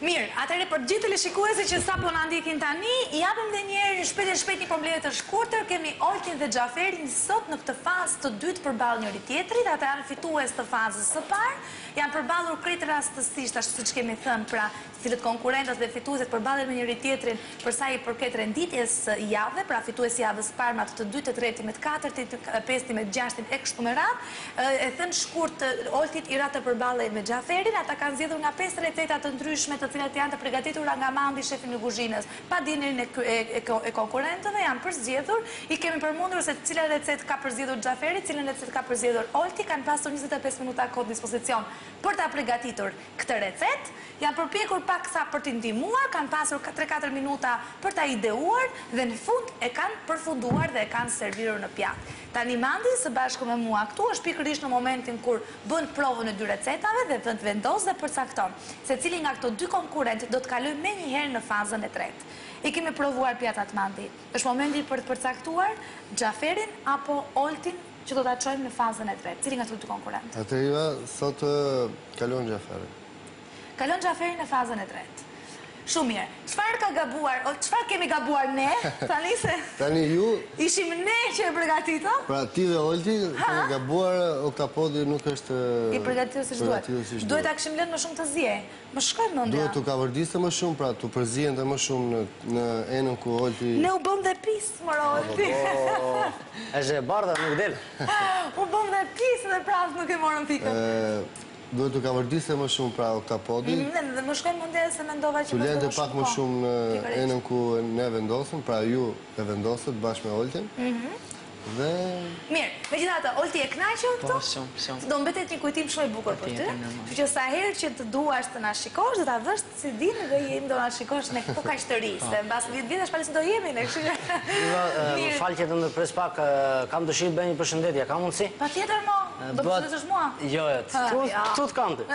Mirë, atëherë për gjithë teleshikuesit që sapo na ndjekin tani, japim edhe një herë shpejt një problemet të shkurtër. Kemi Oltin dhe Xhaferin sot në këtë fazë të dytë përballë njëri tjetrit, ata janë fitues të fazës së parë, janë përballur krejt rastësisht, ashtu siç kemi thënë, pra cilët konkurrentët dhe fituesit përballen me njëri tjetrin për sa i përket renditjes së javëve, pra fituesi javës së parë me atë të dytë, të tretë, me të katërtë, të pestë, me të gjashtë e kështu me radhë. E thënë shkurt, Oltit i ra të përballej me Xhaferin, ata kanë zgjedhur nga 5 receta të ndryshme të cilat janë të përgatitura nga Mandi, shefi në kuzhinës, pa dijenin e konkurrentëve, janë përzgjedhur. I kemi përmendur se cila recetë ka përzgjedhur Xhaferi, cilën recetë ka përzgjedhur Olti, kanë pasur 25 minuta kohë dispozicion për ta përgatitur këtë recetë. Janë përpjekur paksa për t'i ndihmuar, kanë pasur 3-4 minuta për ta ideuar dhe në fund e kanë përfunduar dhe e kanë serviruar në pjatë. Tani Mandi së bashku me mua këtu është pikërisht në momentin kur bën provën e dy recetave dhe vendos dhe përcakton se cili nga këto dy konkurrentë do të kalojë menjëherë në fazën e tretë. I kemi provuar pjatat Mandi. Është momenti për të përcaktuar Xhaferin apo Oltin që do ta çojmë në fazën e tretë. Cili nga këto dy konkurrentë? Atëherë sot kalon Xhaferi. Kalon Xhaferi në fazën e tretë. Shumë mirë. Çfarë kemi gabuar ne? Tani se Tani ju, ishim ne që e përgatitëm? pra ti dhe Olti, keni gabuar, Oktapodi nuk është I përgatitur si duhet. Duhet ta kishim lënë më shumë të zje. Më shkon mendja. Duhet të kavërdiste më shumë, pra të përzijente më shumë në enën ku Olti... Ne u bëm dhe pis, mora Olti. Është e bardha, nuk del. U bëm dhe pis dhe prapë nuk e morëm pikën. Duhet të kavërdiste më shumë, pra Oktapodi. Dhe më shkon mendja se mendova që Të lente pak më shumë në enën ku ne vendosëm, pra ju e vendosët bashkë me Oltin. Dhe... Mirë, megjithatë, Olti e kënaqur këtu? Po, shumë. Do mbetet një kujtim shumë i bukur për ty. Kështu që sa herë që të duash të na shikosh, do ta vësh si dinë dhe jemi do na shikosh ne këtu kaq të ri, se mbas 10 vitesh palisë do jemi ne, kështu që. Më fal që të ndërpres pak, kam dëshirë të bëj një përshëndetje, ka mundësi? Patjetër mo, do të përshëndetësh mua? Jo, këtu të kam ti.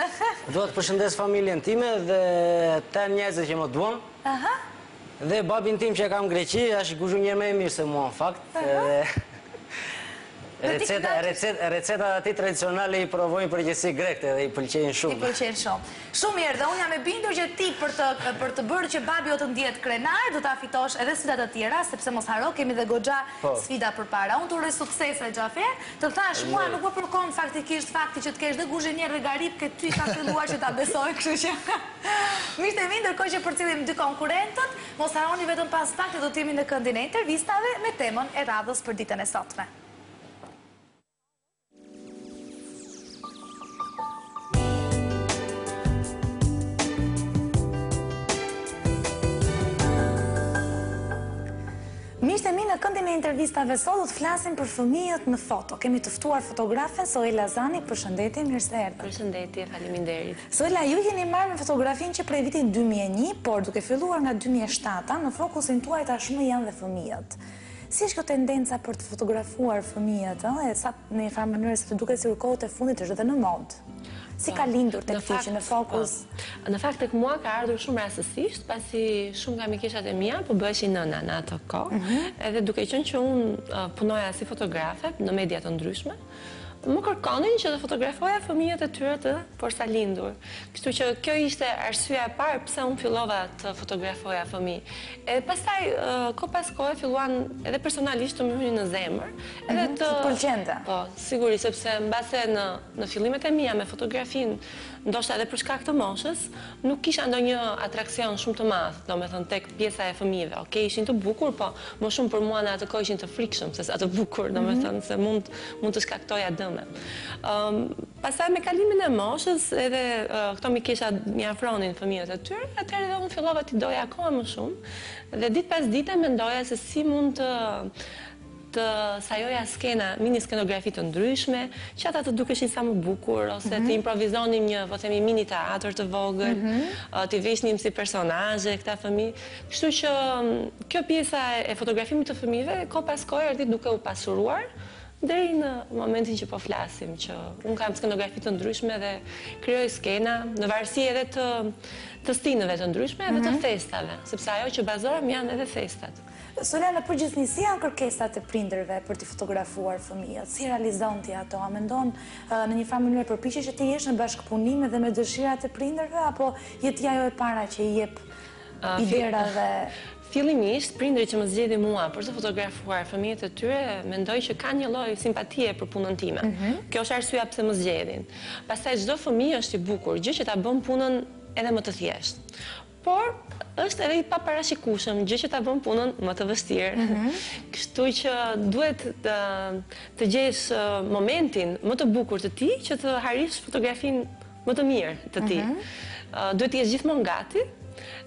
Do të përshëndes familjen time dhe të njerëzit që më duan. Dhe babin tim që e kam në Greqi, është i kushtu një më e mirë se mua, në fakt. Receta ati tradicionale i provojnë përgjithësi grekte dhe i pëlqejnë shumë. I pëlqejnë shumë. Shumë mirë, dhe unë jam e bindur që ti për të bërë që babi o të ndjetë krenar, do ta fitosh edhe sfidat të tjera, sepse mos haro, kemi dhe goxha sfida përpara. Unë të uroj suksese, Xhafer, të thash, mua nuk po përkon faktikisht fakti që të kesh dhe guzhinier dhe garip, ke ty ka filluar që ta besoj, kështu që. Miqtë e mi, ndërkohë që përcjellim dy konkurrentët, mos haroni vetëm pas faktit do të jemi në këndin e intervistave me temën e radhës për ditën e sotme. Miqtë e mi, në këndin e intervistave sot do të flasim për fëmijët në foto. Kemi të ftuar fotografen Soela Zani, përshëndetje, mirë se erdhët. Përshëndetje, faleminderit. Soela, ju jeni marrë me fotografinë që prej vitit 2001, por duke filluar nga 2007, në fokusin tuaj tashmë janë dhe fëmijët. Si është kjo tendenca për të fotografuar fëmijët, e sa në një farë mënyrë se të duket sikur kohët e fundit është edhe në mod? Si ka lindur tek ti që në fokus? Në fakt tek mua ka ardhur shumë rastësisht, pasi shumë nga mikeshat e mia po bëheshin nëna në ato kohë, edhe duke qenë që unë punoja si fotografe në media të ndryshme, më kërkonin që të fotografoja fëmijët e tyre të porsa lindur. Kështu që kjo ishte arsyeja e parë pse unë fillova të fotografoja fëmijë. E pastaj kohë pas kohe filluan edhe personalisht të më hynin në zemër, edhe të pëlqente. Po, sigurisht, sepse mbase në fillimet e mia me fotografinë, ndoshta edhe për shkak të moshës, nuk kisha ndonjë atraksion shumë të madh, domethënë tek pjesa e fëmijëve. Okej, ishin të bukur, po më shumë për mua në atë kohë ishin të frikshëm se sa të bukur, domethënë se mund të shkaktoja dëm. Pastaj me kalimin e moshës edhe këto mikesha më afronin fëmijët e tyre, atëherë edhe unë fillova t'i doja akoma më shumë dhe ditë pas dite mendoja se si mund të sajoja skena, mini skenografi të ndryshme, që ata të dukeshin sa më bukur, ose të improvizonim një, po themi, mini teatr të vogël, të veshnim si personazhe këta fëmijë. Kështu që kjo pjesa e fotografimit të fëmijëve kohë pas kohe erdhi duke u pasuruar, deri në momentin që po flasim, që unë kam skenografi të ndryshme dhe krijoj skena, në varësi edhe të stinëve të ndryshme edhe të festave, sepse ajo që bazohem janë edhe festat. Soela, në përgjithësi, si janë kërkesat e prindërve për të fotografuar fëmijët? Si realizon ti ato? A mendon në një farë mënyrë përpiqesh që ti jesh në bashkëpunim edhe me dëshirat e prindërve, apo je ti ajo e para që i jep idera dhe... Fillimisht, prindërit që më zgjedhin mua për të fotografuar fëmijët e tyre, mendoj që kanë një lloj simpatie për punën time. Kjo është arsyeja pse më zgjedhin. Pastaj çdo fëmijë është i bukur, gjë që ta bën punën edhe më të thjeshtë. Por është edhe i paparashikueshëm, gjë që ta bën punën më të vështirë. Kështu që duhet të gjesh momentin më të bukur të ti që të harish fotografinë më të mirë të ti. Duhet të jesh gjithmonë gati.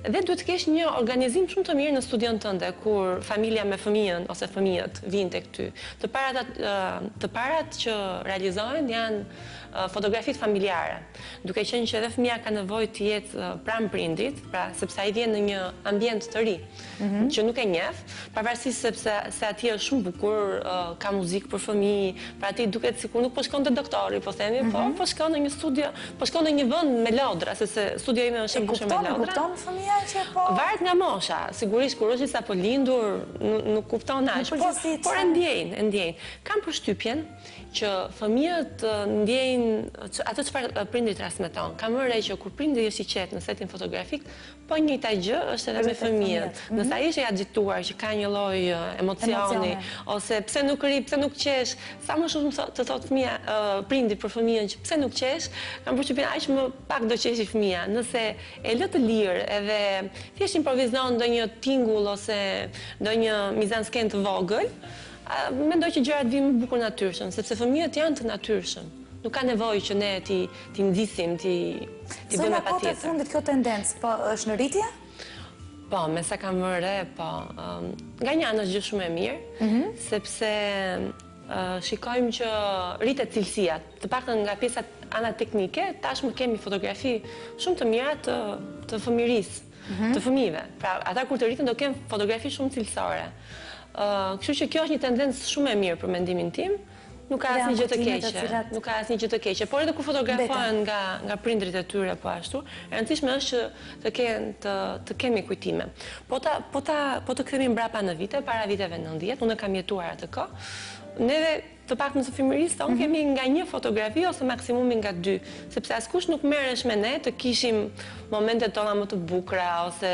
Dhe duhet të kesh një organizim shumë të mirë në studion tënde, kur familja me fëmijën ose fëmijët vinë tek ty. Të parat që realizohen janë fotografit familjare, duke qenë që edhe fëmija ka nevojë të jetë pranë prindit, pra sepse ai vjen në një ambient të ri, që nuk e njeh, pavarësisht se atje është shumë bukur, ka muzikë për fëmijë, pra aty duket sikur nuk po shkon te doktori, po themi, po shkon në një studio, po shkon në një vend me lodra, sepse studioja ime është e mbushur me lodra. fëmija që po... Varet nga mosha, sigurisht kur është sa po lindur, nuk kupton aq, por e ndjejnë. Kam përshtypjen që fëmijët ndjejnë atë çfarë prindi transmeton. Kam vënë që kur prindi është i qetë në setin fotografik, po njëjta gjë është edhe me fëmijët. Nëse ai është i agituar, që ka një lloj emocioni, ose pse nuk ri, pse nuk qesh, sa më shumë të thotë fëmia, prindi për fëmijën që pse nuk qesh, kam përshtypjen aq më pak do qeshi fëmia. Nëse e lë të lirë edhe thjesht improvizon ndonjë tingull ose ndonjë mizansken të vogël, mendoj që gjërat vijnë më bukur natyrshëm, sepse fëmijët janë të natyrshëm. Nuk ka nevojë që ne ti nxisim, ti bëjmë patjetër. Kohët e fundit kjo tendencë, po është në rritje? Po, me sa kam vënë re, po. Nga një anë është gjë shumë e mirë, sepse shikojmë që rritet cilësia. Të paktën nga pjesa ana teknike, tashmë kemi fotografi shumë të mira të fëmirisë, të fëmijëve. Pra, ata kur të rriten do kenë fotografi shumë cilësore. Kështu që kjo është një tendencë shumë e mirë për mendimin tim. Nuk ka asnjë gjë të keqe. Nuk ka asnjë gjë të keqe. Por edhe kur fotografohen nga prindrit e tyre po ashtu, e rëndësishme është që të kemi kujtime. Po të kthehemi mbrapa në vite, para viteve 90, unë kam jetuar atë kohë. Neve të paktën në fëmijërisë tonë kemi nga një fotografi ose maksimumi nga 2, sepse askush nuk merresh me ne të kishim momentet tona më të bukura ose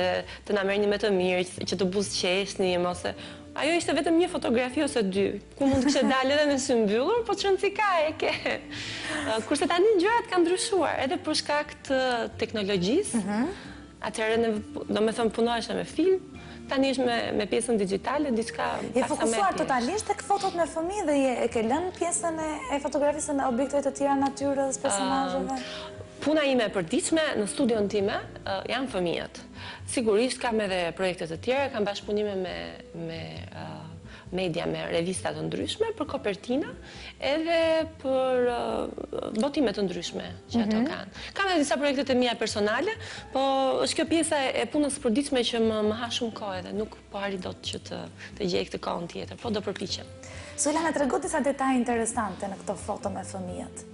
të na merrni me të mirë, që të buzëqeshnim ose ajo ishte vetëm një fotografi ose 2, ku mund të kishte dalë edhe me sy mbyllur, po çrëndsi ka e ke. Kurse tani gjërat kanë ndryshuar, edhe për shkak të teknologjisë. Atëherë domethënë punohesha me film, tani është me pjesën digjitale, diçka paksa më e thjeshtë. Je fokusuar totalisht tek fotot me fëmijë dhe e ke lënë pjesën e fotografisë në objekteve të tjera natyrës, personazheve? Puna ime e përditshme në studion time janë fëmijët. Sigurisht kam edhe projekte të tjera, kam bashkëpunime me media, me revista të ndryshme, për kopertina, edhe për botime të ndryshme që ato kanë. Kam edhe disa projekte të mia personale, po është kjo pjesa e punës përditshme që më ha shumë kohë edhe nuk po arri dot që të gjej këtë kohën tjetër, po do përpiqem. Sojla, na trego disa detaje interesante në këto foto me fëmijët.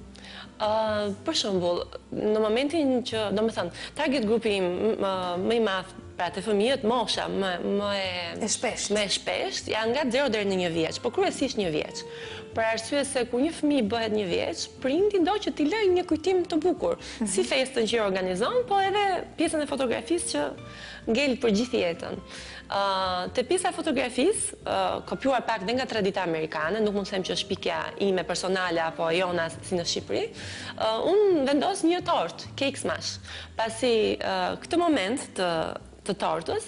Për shembull, në momentin që, domethënë, target grupi më i madh pra të fëmijët, mosha më e shpesht, janë nga 0 deri në 1 vjeç, po kryesisht 1 vjeç. Për arsye se kur një fëmijë bëhet 1 vjeç, prindi do që t'i lëjë një kujtim të bukur, si festën që i organizon, po edhe pjesën e fotografisë që ngel për gjithë jetën. Te pjesa e fotografisë, kopjuar pak dhe nga tradita amerikane, nuk mund të them që është pikja ime personale apo jona si në Shqipëri, unë vendos një tort, cake smash. Pasi këtë moment të tortës,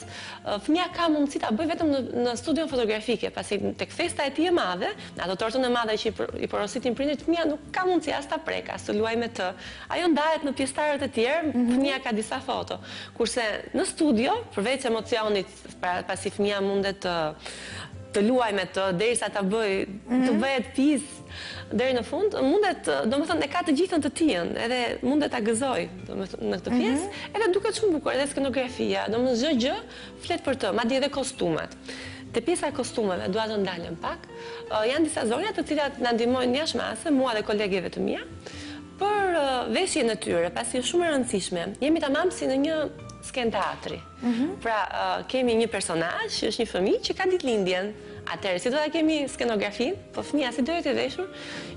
fëmija ka mundësi ta bëj vetëm në studion fotografike, pasi tek festa e tij e madhe, në ato tortën e madhe që i porositin prindrit, fëmija nuk ka mundësi as ta prek, as të luaj me të. Ajo ndahet në pjesëtarët e tjerë, fëmija ka disa foto. Kurse në studio, përveç emocionit, pasi fëmija mundet të luaj me të, derisa ta bëj, të bëhet pjesë deri në fund, mundet, domethënë e ka të gjithën të tijën, edhe mundet ta gëzoj në këtë pjesë, edhe duket shumë bukur, edhe skenografia, domethënë çdo gjë flet për të, madje edhe kostumet. Te pjesa e kostumeve dua të ndalem pak. Janë disa zonja të cilat na ndihmojnë jashmase, mua dhe kolegeve të mia, për veshjen e tyre, pasi është shumë e rëndësishme. Jemi tamam si në një sken teatri. Pra, kemi një personazh, që është një fëmijë që ka ditëlindjen. Atëherë, si do ta kemi skenografin, po fëmija si do jetë e veshur,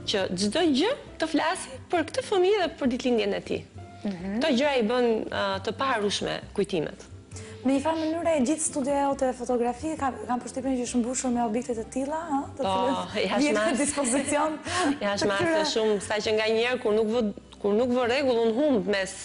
që çdo gjë të flasi për këtë fëmijë dhe për ditëlindjen e tij. Këto gjëra i bën të paharrueshme kujtimet. Në një farë mënyrë e gjithë studioja jote fotografi kam përshtypjen që është mbushur me objekte të tilla, të cilët vjen në dispozicion. Jashtë shumë, saqë nganjëherë kur nuk vë rregull, unë humb mes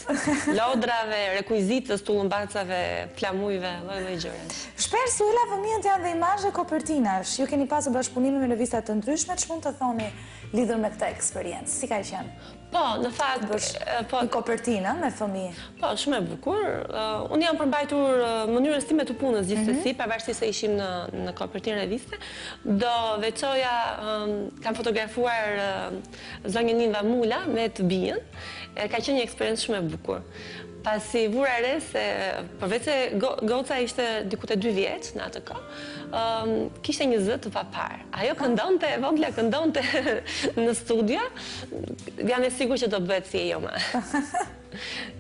lodrave, rekuizitës, tullumbacave, flamujve, lloj-lloj gjërash. Shpesh Sojla, fëmijët janë dhe imazhe kopertinash. Ju keni pasur bashkëpunime me revista të ndryshme, ç'mund të thoni lidhur me këtë eksperiencë? Si ka qenë? Po, në fakt, në kopertinë me fëmijë. Po, shumë e bukur. Unë jam përmbajtur mënyrën time të punës gjithsesi, pavarësisht se ishim në kopertinë reviste. Do veçoja, kam fotografuar zonjën Ninva Mula me të bijën. Ka qenë një eksperiencë shumë e bukur. Pasi vura re se përveç se goca ishte diku te 2 vjeç në atë kohë, kishte një zë të papar. Ajo këndonte, vogla këndonte në studio, jam e sigurt që do bëhet si e joma.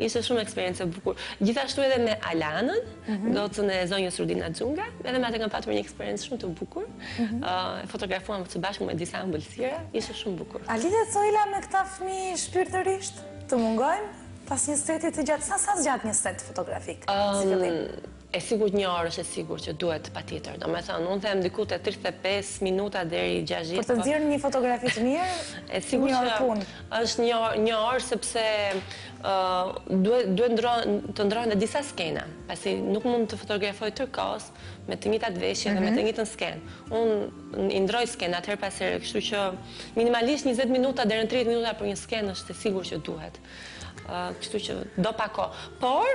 Ishte shumë eksperiencë e bukur. Gjithashtu edhe me Alanën, gocën e zonjës Rudina Xhunga, edhe me atë kam patur një eksperiencë shumë të bukur. Fotografuam së bashku me disa ëmbëlsira, ishte shumë bukur. A lidhet Sojla me këta fëmijë shpirtërisht? Të mungojnë? Pas një seti të gjatë, sa zgjat një set fotografik? E sigurt një orë është e sigurt që duhet patjetër. Domethënë, unë them diku te 35 minuta deri 60. Për të nxjerrë një fotografi të mirë, e sigurt që është një orë sepse duhet të ndrohen disa skena, pasi nuk mund të fotografoj tërkohës me të njëjtat veshje dhe me të njëjtën skenë. Unë i ndroj skenat atëherë pas here, kështu që minimalisht 20 minuta deri në 30 minuta për një skenë është e sigurt që duhet. Kështu që do pa kohë. Por,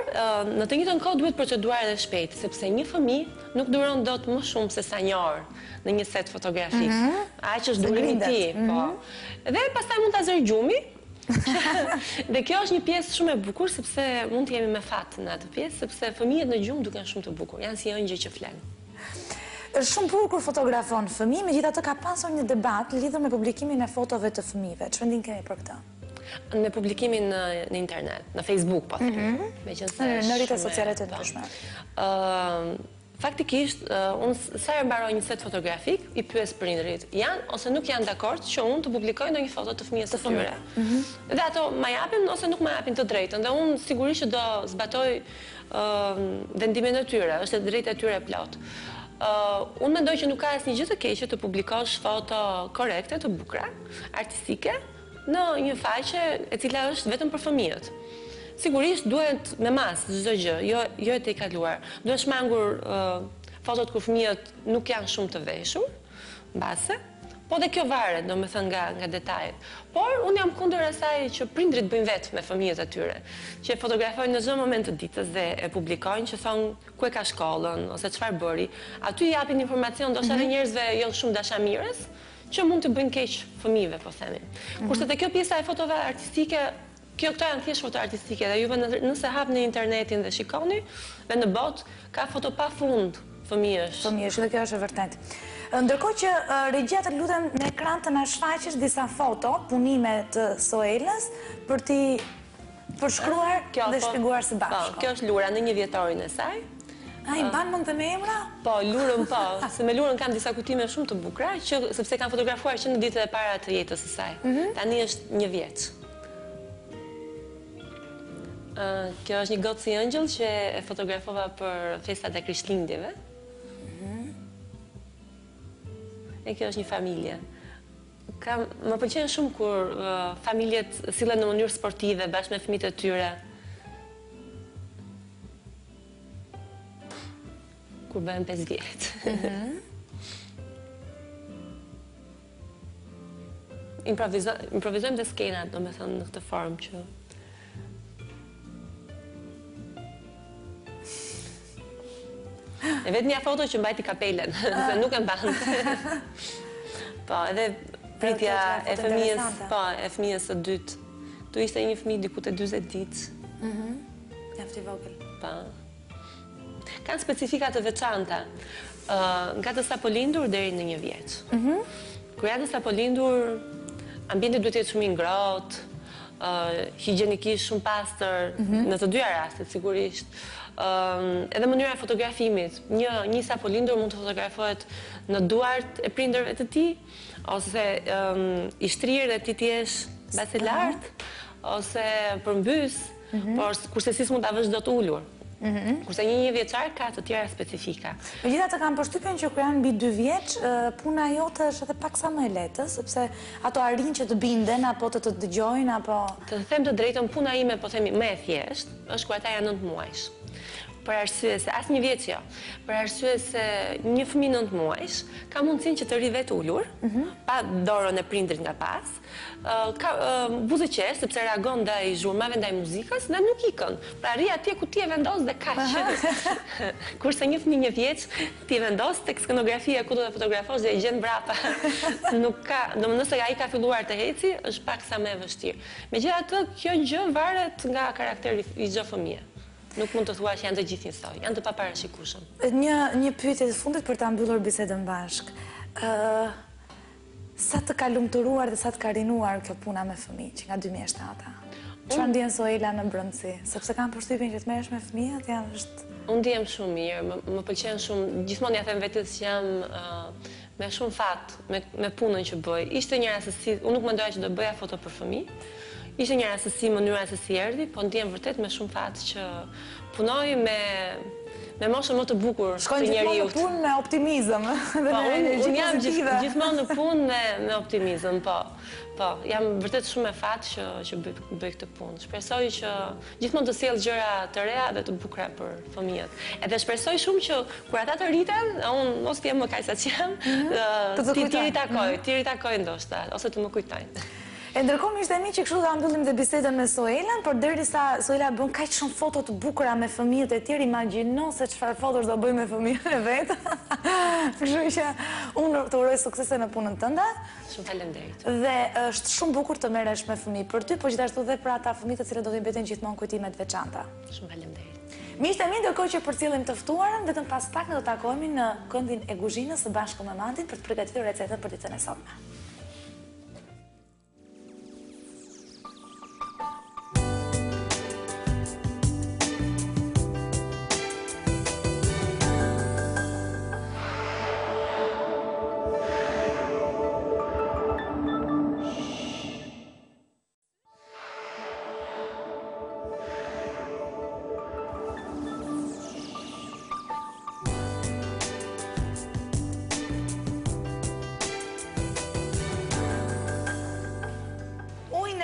në të njëjtën kohë duhet proceduar edhe shpejt, sepse një fëmijë nuk duron dot më shumë se sa një orë në një set fotografik. Aq është durimi i tij, po. Dhe pastaj mund ta zëri gjumi. Dhe kjo është një pjesë shumë e bukur sepse mund të jemi me fat në atë pjesë, sepse fëmijët në gjumë duken shumë të bukur, janë si ëngjëj që flen. Është shumë bukur kur fotografon fëmijë, megjithatë ka pasur një debat lidhur me publikimin e fotove të fëmijëve. Çfarë ndin keni për këtë? Me publikimin në internet, në Facebook, po thënë. Në rrjetet sociale të ndryshme. Faktikisht, unë sa herë mbaroj një set fotografik, i pyes prindërit, janë ose nuk janë dakord që unë të publikoj ndonjë foto të fëmijës së tyre. Dhe ato ma japin ose nuk ma japin të drejtën. Dhe unë sigurisht që do zbatoj vendimin e tyre, është e drejtë e tyre plot. Unë mendoj që nuk ka asnjë gjë të keqe të publikosh foto korrekte, të bukura, artistike, në një faqe e cila është vetëm për fëmijët. Sigurisht duhet me mas çdo gjë, jo e tejkaluar. Duhet shmangur fotot kur fëmijët nuk janë shumë të veshur, mbase, po dhe kjo varet, domethënë nga detajet. Por unë jam kundër asaj që prindrit bëjnë vetë me fëmijët e tyre, që e fotografojnë në çdo moment të ditës dhe e publikojnë që thonë ku e ka shkollën ose çfarë bëri. Aty i japin informacion ndoshta edhe njerëzve jo shumë dashamirës, që mund të bëjnë keq fëmijëve, po themi. Kurse te kjo pjesa e fotove artistike, këto janë thjesht foto artistike dhe juve nëse hapni internetin dhe shikoni, dhe në botë ka foto pafund fëmijësh. Fëmijësh, dhe kjo është e vërtetë. Ndërkohë që regjia të lutem në ekran të na shfaqësh disa foto, punime të Soelës për t'i përshkruar dhe shpjeguar së bashku. Kjo është Lura në 1 vjetorin e saj. A, i ban mund të me emra? Po, Lurën po, se me Lurën kam disa kujtime shumë të bukura, sepse kam fotografuar që në ditët e para të jetës së saj. Tani është 1 vjeç. Kjo është një gocë si ëngjëll që e fotografova për festat e Krishtlindjeve. E kjo është një familje. Më pëlqen shumë kur familjet sillen në mënyrë sportive bashkë me fëmijët e tyre. Kur bëhen 5 vjet. Improvizojmë dhe skenat, domethënë në këtë formë që e vetë një foto që mbajti kapelen, se nuk e mbante. Po, edhe pritja e fëmijës së dytë. Tu ishte një fëmijë diku te 40 ditë. Mjaft i vogël. Po. Kanë specifika të veçanta, nga të sapo lindur deri në 1 vjeç. Kur janë të sapo lindur, ambienti duhet të jetë shumë i ngrohtë, higienikisht shumë pastër, në të dyja rastet sigurisht. Edhe mënyra e fotografimit. Një sapo lindur mund të fotografohet në duart e prindërve të tij, ose i shtrirë dhe ti t'jesh basi lart, ose përmbys, por kurse si s'mund ta vësh dot ulur. Kurse një vjeçar ka të tjera specifika. Megjithatë kam përshtypjen që kur janë mbi 2 vjeç, puna jote është edhe paksa më e lehtë, sepse ato arrin që të binden apo të dëgjojnë apo të them të drejtën, puna ime po themi më e thjeshtë është kur ata janë 9 muajsh. për arsye se as një vjeç jo, për arsye se një fëmijë 9 muajsh ka mundësinë që të rri vetë ulur, pa dorën e prindrit nga pas, ka buzë qesh sepse reagon ndaj zhurmave, ndaj muzikës dhe nuk ikën. Pra rri atje ku ti e vendos dhe kaq. Kurse një fëmijë 1 vjeç ti e vendos tek skenografia ku do të fotografosh dhe e gjen brapa. Nuk ka, domethënë nëse ai ka filluar të heci, është paksa më e vështirë. Megjithatë, kjo gjë varet nga karakteri i çdo fëmie. Nuk mund të thua që janë të gjithë njësoj, janë të paparashikueshëm. Një pyetje të fundit për ta mbyllur bisedën bashk. Sa të ka lumturuar dhe sa të ka rinuar kjo puna me fëmijë që nga 2007-a? Çfarë ndjen Soela në brendësi? Sepse kam përshtypjen që të merresh me fëmijët është... Unë ndjem shumë mirë, më pëlqen shumë, gjithmonë ja them vetes që jam me shumë fat me punën që bëj. Ishte një rastësi, unë nuk mendoja që do bëja foto për fëmijë. Ishte një rastësi, mënyra se si erdhi, po ndjem vërtet me shumë fat që punoj me moshën më të bukur të njeriut. Shkojnë gjithmonë në punë me optimizëm. Unë jam gjithmonë në punë me optimizëm, po. Jam vërtet shumë e fat që bëj këtë punë. Shpresoj që gjithmonë të sjell gjëra të reja dhe të bukura për fëmijët. Edhe shpresoj shumë që kur ata të rriten, unë mos të jem më kaq sa që jam, ti ritakoj ndoshta, ose të më kujtojnë. E ndërkohë ishte mi që kështu ta mbyllim dhe bisedën me Soelën, por derisa Soela bën kaq shumë foto të bukura me fëmijët e tjerë, imagjino se çfarë fotosh do bëj me fëmijën e vet. Kështu që unë të uroj suksese në punën tënde. Shumë faleminderit. Dhe është shumë bukur të merresh me fëmijë për ty, por gjithashtu edhe për ata fëmijë të cilët do të mbeten gjithmonë kujtime të veçanta. Shumë faleminderit. Miqtë e mi, ndërkohë që përcjellim të ftuarën, vetëm pas pak ne do takohemi në këndin e kuzhinës së bashku me Mandin për të përgatitur recetën për ditën e sotme.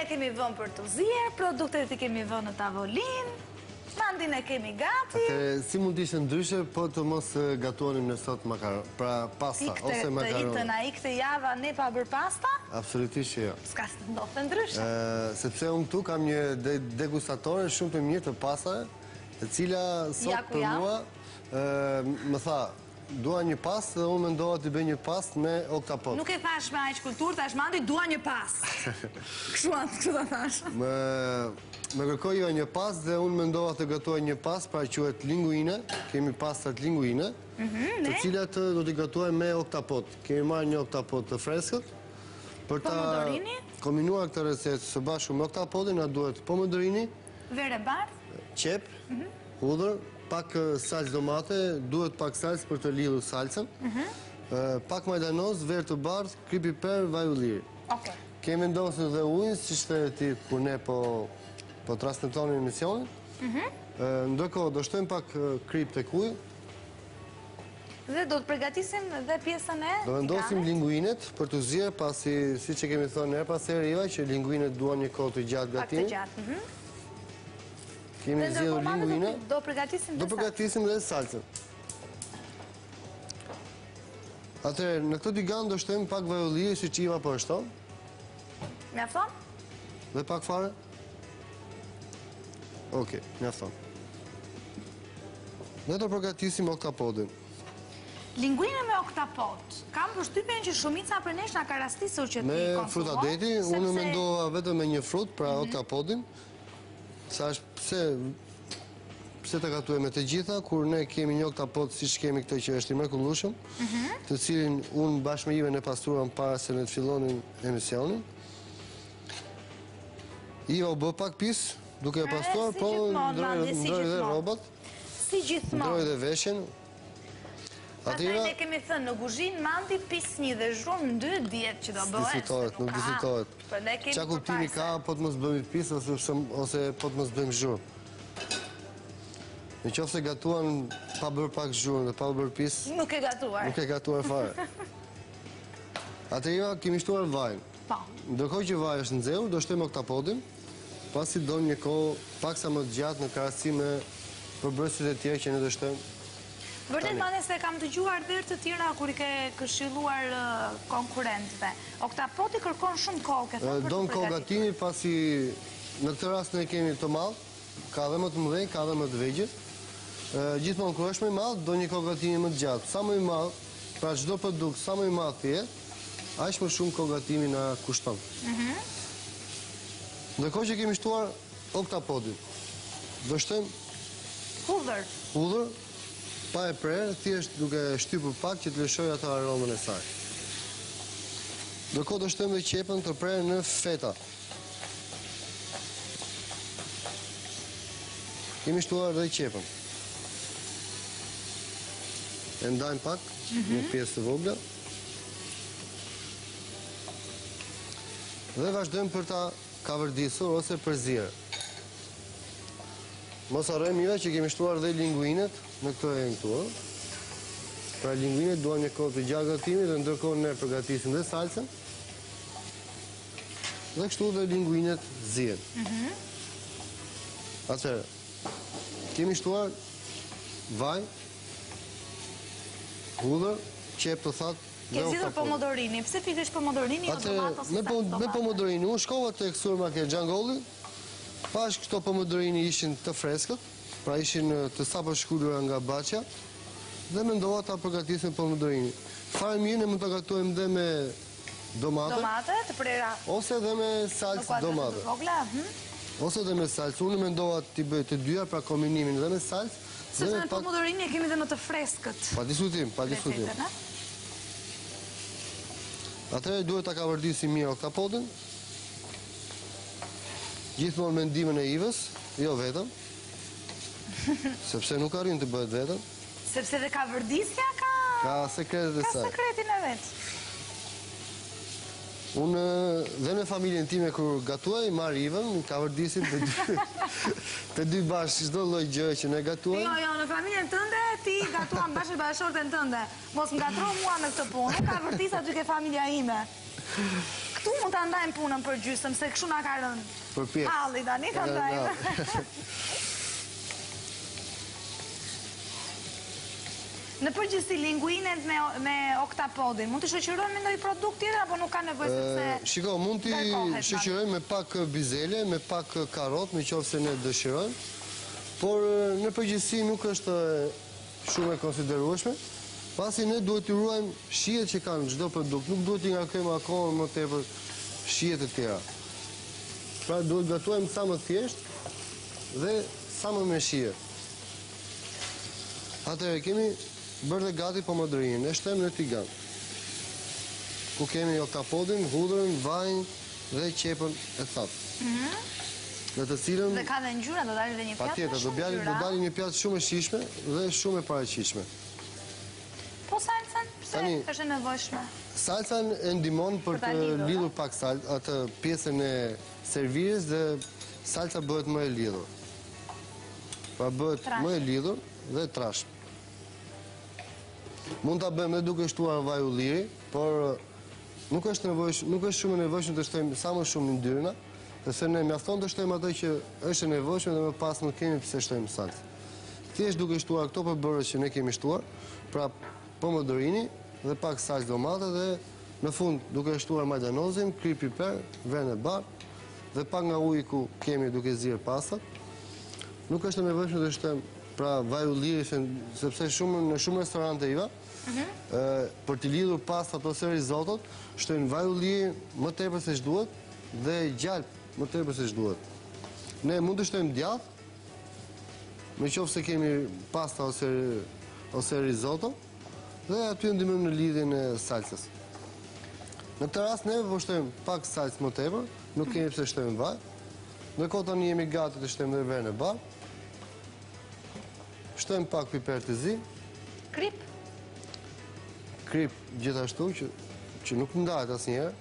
Kemi vënë për të zier, produktet i kemi vënë në tavolinë, Mandin e kemi gati. Si mund të ishte ndryshe, po të mos gatuonim në sot makaron, pra pasta ose makaron. Ikte java ne pa bërë pasta? Absolutisht jo. S'ka të ndodhte ndryshe. Sepse unë këtu kam një degustatore shumë të mirë të pastave, e cila sot për mua më tha, dua një pastë dhe unë mendova të bëj një pastë me oktapot. Nuk e thash me aq kulturë, thash Mandi, dua një pastë. Kështu ta thash. Më kërkoi jo një pastë dhe unë mendova të gatuaj një pastë, pra quhet linguine. Kemi pastat linguine, të cilat do t'i gatuaj me oktapot. Kemi marrë një oktapot të freskët. Për ta kombinuar këtë recetë së bashku me oktapotin, na duhet pomodorini, verë bardhë, qep, hudhër, pak salcë domate, duhet pak salcë për të lidhur salcën, pak majdanoz, verë të bardhë, kri piper, vaj ulliri. Kemi ndosur dhe ujin, si shte ti kur ne po transmetonim emisionin. Ndërkohë, do shtojmë pak krip të kuj. Dhe do të përgatisim dhe pjesën e... Do vendosim linguinet për të zirë, pasi, si që kemi thonë nërë pas e riva, që linguinet duan një kohë të gjatë gatimi. Pak të gjatë, Kemi zjedhur linguine. Do përgatisim Do përgatisim dhe salcën. Atëherë, në këtë tigan do shtojmë pak vaj ulliri, si që Iva po shton. Mjafton? Dhe pak fare? Oke, mjafton. Ne do përgatisim oktapotin. Linguine me oktapot. Kam përshtypjen që shumica për nesh nga ka rastisur që ti konsumon. Me frutadeti, unë mendova vetëm me një frut, pra oktapotin. Sa është pse të gatuem me të gjitha, kur ne kemi një oktapot si që kemi këtë që është i mrekullueshëm, të cilin unë bashkë me Ive ne pastruam para se ne të fillonin emisionin. Iva u bë pak pis, duke e pastruar, po ndroj dhe robat, si gjithmonë, ndroj dhe veshen. Pastaj ne kemi thënë, në kuzhinë Mandi pis një dhe zhurmë në 2 djetë që do bëhet. Nuk diskutohet. Qa kuptimi ka, po të mos bëjmë pis, ose po të mos bëjmë zhurmë. Në qoftë se gatuan pa bërë pak zhurmë dhe pa bërë pis... Nuk e gatuar. Nuk e gatuar fare. Atëherë kemi shtuar vajin. Ndërkohë që vaji është nxehur, do shtojmë oktapotin, pasi do një kohë paksa më të gjatë në krahasim me përbërësit e tjerë që ne do shtojmë. Vërtet mane se kam dëgjuar dherë të tjera kur i ke këshilluar konkurentëve. Oktapodi kërkon shumë kohë, ke thënë për të Don përgatitur. kogatimi pasi në këtë rast ne kemi të madh, ka dhe më të mëdhenj, ka dhe më të vegjël. Gjithmonë kur është më i madh, do një kogatimi më të gjatë. Sa më i madh, pra çdo produkt sa më i madh të jetë, aq më shumë kogatimi na kushton. Ndërkohë që kemi shtuar oktapodin, do shtojmë hudhër, pa e prerë, thjesht duke shtypur pak që të lëshojë atë aromën e saj. Ndërkohë do shtojmë dhe qepën të prerë në feta. Kemi shtuar dhe qepën. E ndajmë pak në pjesë të vogla. Dhe vazhdojmë për ta kavërdisur ose përzierë. Mos harrojmë mira që kemi shtuar dhe linguinet në këtë e këtu. Pra linguinet duan një kohë të gjatë gatimit dhe ndërkohë ne përgatisim dhe salsën. Dhe kështu dhe linguinet zihen. Atëherë, kemi shtuar vaj, hudhër, qep të thatë dhe Ke zgjidhur pomodorini. Pse pikërisht pomodorini o tomatos? Me pomodorini, unë shkova tek supermarket Xhangolli, pash këto pomodorini ishin të freskët, pra ishin të sapo shkullura nga Baçja, dhe mendova ta përgatisim pomodorini. Fare mirë ne mund ta gatuajmë dhe me domate, Të prera ose dhe me salcë domate. Ose dhe me salcë. Unë mendova t'i bëj të dyja, pra kombinimin dhe me salcë. Sepse në pomodorini e kemi dhe më të freskët. Pa diskutim. Atëherë duhet ta kavërdisim mirë oktapodin. Gjithmonë me ndihmën e Ivës, jo vetëm. Sepse nuk arrin të bëhet vetëm. Sepse dhe kavërdisja ka sekretet e saj. Ka sekretin e vet. Unë dhe me familjen time kur gatuaj, marr Ivën, kavërdisim të dy bashkë çdo lloj gjë që ne gatuajmë. Jo, në familjen tënde ti gatuan bashkë bashkëshorten tënde. Mos më gatro mua në këtë punë. Ka vërtis aty ke familja ime. Këtu mund ta ndajmë punën për gjysmë, se kështu na ka rënë. Për pjesë. Halli tani ta ndajmë. Në përgjithësi linguinet me oktapodin, mund të shoqërojmë me ndonjë produkt tjetër apo nuk ka nevojë sepse Shiko, mund t'i shoqërojmë me pak bizele, me pak karrot, nëse ne dëshirojmë, por në përgjithësi nuk është shumë e konsiderueshme, pasi ne duhet t'i ruajmë shijet që kanë çdo produkt, nuk duhet t'i ngarkojmë akoma më tepër shijet e tjera. Pra duhet gatuajmë sa më thjesht dhe sa më me shije. Atëherë kemi bërë dhe gati pomodorinë, e shtojmë në tigan. Ku kemi oktapodin, hudhërën, vajin dhe qepën e thatë. Në të cilën... Dhe ka dhe ngjyra, do dalë dhe një pjatë Patjetër, do dalë një pjatë shumë e shijshme dhe shumë e paraqitshme. Po salcën, pse është e nevojshme? Salcën e ndihmon për të lidhur pak atë pjesën e servirës dhe salca bëhet më e lidhur. Pra bëhet më e lidhur dhe trashëm. Mund ta bëjmë edhe duke shtuar vaj ulliri, por nuk është shumë e nevojshme të shtojmë sa më shumë yndyrna, sepse ne mjafton të shtojmë atë që është e nevojshme dhe më pas nuk kemi pse shtojmë salcë. Thjesht duke shtuar këto përbërës që ne kemi shtuar, pra pomodorini dhe pak salcë domate dhe në fund duke shtuar majdanozin, kry piper, vren e bar dhe pak nga uji ku kemi duke zirë pastat. Nuk është e nevojshme të shtojmë pra vaj ulliri, sepse në shumë restorante iva, për t'i lidhur pastat ose rizotot, shtojnë vaj ulliri më tepër se ç'duhet dhe gjalp më tepër se ç'duhet. Ne mund të shtojmë djath, në qoftë se kemi pasta ose risotto, dhe aty ndihmojmë në lidhjen e salcës. Në këtë rast ne po shtojmë pak salcë më tepër, nuk kemi pse shtojmë vaj. Ndërkohë tani jemi gati të shtojmë dhe vren e bar. Shtojmë pak piper të zi. Krip? Krip gjithashtu që nuk ndahet asnjëherë.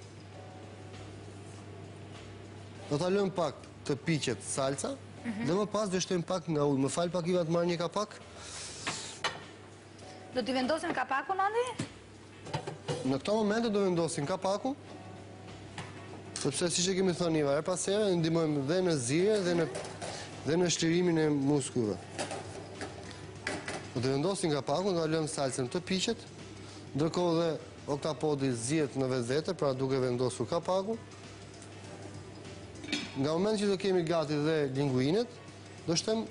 Do ta lëmë pak të piqet salca dhe më pas do shtojmë pak nga uji. Më fal pak Iva të marr një kapak. Do t'i vendosim kapakun, Andi? Në këto momente do vendosim kapakun, sepse siç e kemi thënë Iva, her pas here ndihmojmë dhe në zierje dhe në shtirimin e muskujve. Do të vendosin kapakun, do ta lëmë salcën të piqet, ndërkohë dhe oktapodi zihet në vetvete, pra duke vendosur kapakun. Nga moment që do kemi gati dhe linguinet, do shtem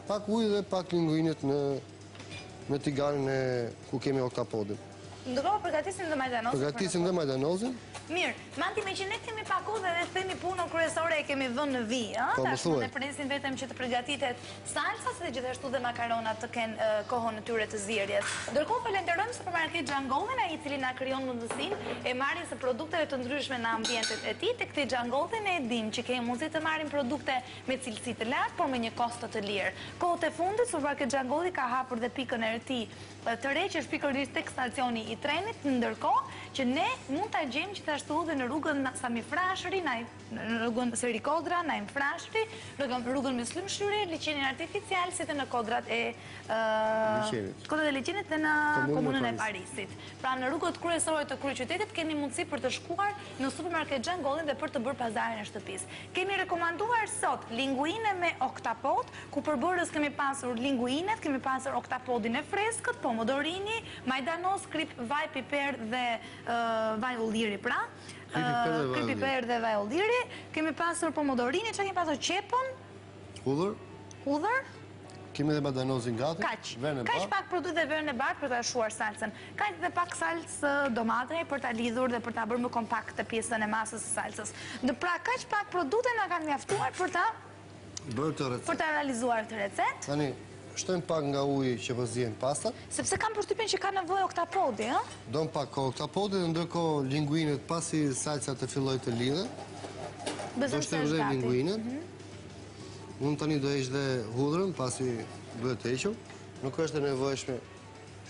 pak ujë dhe pak linguinet në tiganin ku kemi oktapodin. Ndërkohë përgatisim dhe majdanozin. Përgatisim dhe majdanozin. Mirë, mandi me që ne kemi paku dhe themi punën kryesore e kemi vënë në vi, tashmë ne presim vetëm që të përgatitet salsas dhe gjithashtu dhe makaronat të kenë kohën e tyre të zierjes. Ndërkohë falenderojmë Supermarket Xhangollin, ai i cili na krijon mundësinë e marrjes së produkteve të ndryshme në ambientet e tij. Tek këtij Xhangollin ne e dim që kemi mundësi të marrim produkte me cilësi të lartë, por me një kosto të lirë. Kohët e fundit Supermarket Xhangolli ka hapur dhe pikën e tij të re që është pikërisht tek stacioni i trenit, ndërkohë që ne mund ta gjejmë gjithashtu dhe në rrugën Sami Frashëri, në rrugën Seri Kodra, Naim Frashëri, rrugën Myslim Shyri, liçenin artificial, si dhe në kodrat e liçenit dhe në komunën e Parisit. Pra në rrugët kryesore të kryeqytetit keni mundësi për të shkuar në Supermarket Xhangollin dhe për të bërë pazarin e shtëpisë. Kemi rekomanduar sot linguine me oktapod, ku përbërës kemi pasur linguinet, kemi pasur oktapodin e freskët, pomodorini, majdanoz, krip, vaj, piper dhe vaj ulliri pra. Krip, piper dhe vaj ulliri. Kemi pasur pomodorini, që kemi pasur qepën. Hudhër. Kemi dhe madanozin gati. Kaq pak produkt dhe verën e bardhë për të shuar salsën. Kaq dhe pak salsë domate për ta lidhur dhe për ta bërë më kompakt të pjesën e masës së salsës. Pra kaq pak produkte na kanë mjaftuar për ta realizuar këtë recetë. Tani shtojmë pak nga uji që po zihen pastat. Sepse kam përshtypjen që ka nevojë oktapodi, ëh? Dom pak oktapodi dhe ndërkohë linguinet pasi salca të fillojë të lidhet. Do shtojmë dhe linguinet. Unë tani do heq dhe hudhrën pasi duhet të hequr. Nuk është e nevojshme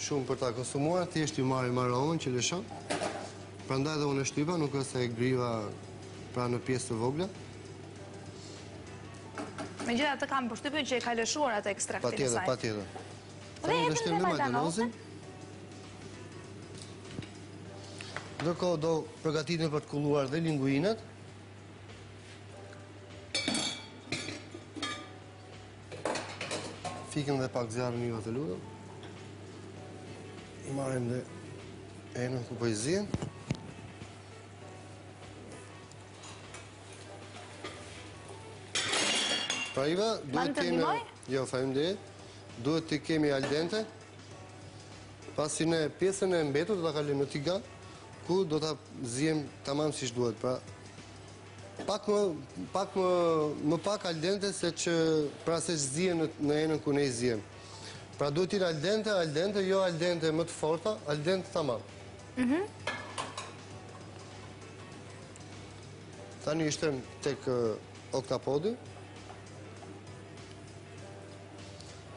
shumë për ta konsumuar, thjesht ju marrim aromën që lëshon. Prandaj dhe unë e shtypa, nuk është se e griva pra në pjesë të vogla. Megjithatë kam përshtypjen që e ka lëshuar atë ekstraktin e saj. Patjetër. Dhe do shtojmë dhe majdanozin. Ndërkohë do përgatitem për të kulluar dhe linguinet. Fikëm dhe pak zjarrin juve të lutem. Marrim dhe enën ku po i zihen. Pra Iva, duhet të kemi... Jo, faleminderit. Duhet të kemi al dente. Pasi ne pjesën e mbetur do ta kalojmë në tigan, ku do ta zihem tamam siç duhet. Pra pak më pak al dente se zihen në enën ku ne i zihem. Pra duhet të jetë al dente, jo al dente më të forta, al dente tamam. Tani ishtem tek oktapodi.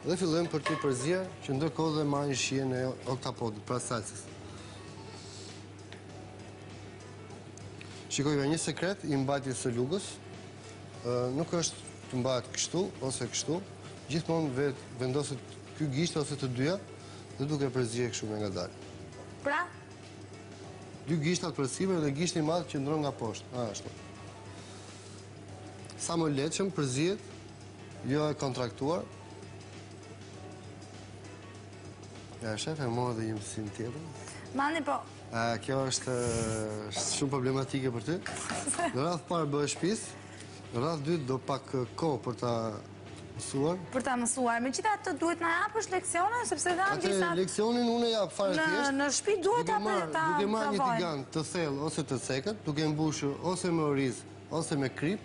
Dhe fillojmë për të përzier që ndërkohë dhe marrin shijen e oktapodit, pra salsës. Shikojve një sekret i mbajtjes së lugës. Nuk është të mbahet kështu ose kështu. Gjithmonë vendoset ky gisht ose të dyja dhe duke përzier kështu me ngadalë. Pra? Dy gishtat përsipër dhe gishti i madh qëndron nga poshtë. Ashtu. Sa më lehtëshëm përzihet, jo e kontraktuar. Ja, shef, e morë dhe një mësim tjetër. Mani, po... Kjo është shumë problematike për ty. Në radhë parë bëhe shpis, në radhë dytë do pak kohë për ta mësuar. Për ta mësuar. Megjithatë duhet na japësh leksione, sepse kanë disa... Atë leksionin unë e jap fare thjesht. Në shtëpi duhet ta duke marrë një tigan të thellë ose të cekët, duke mbushur ose me oriz ose me krip,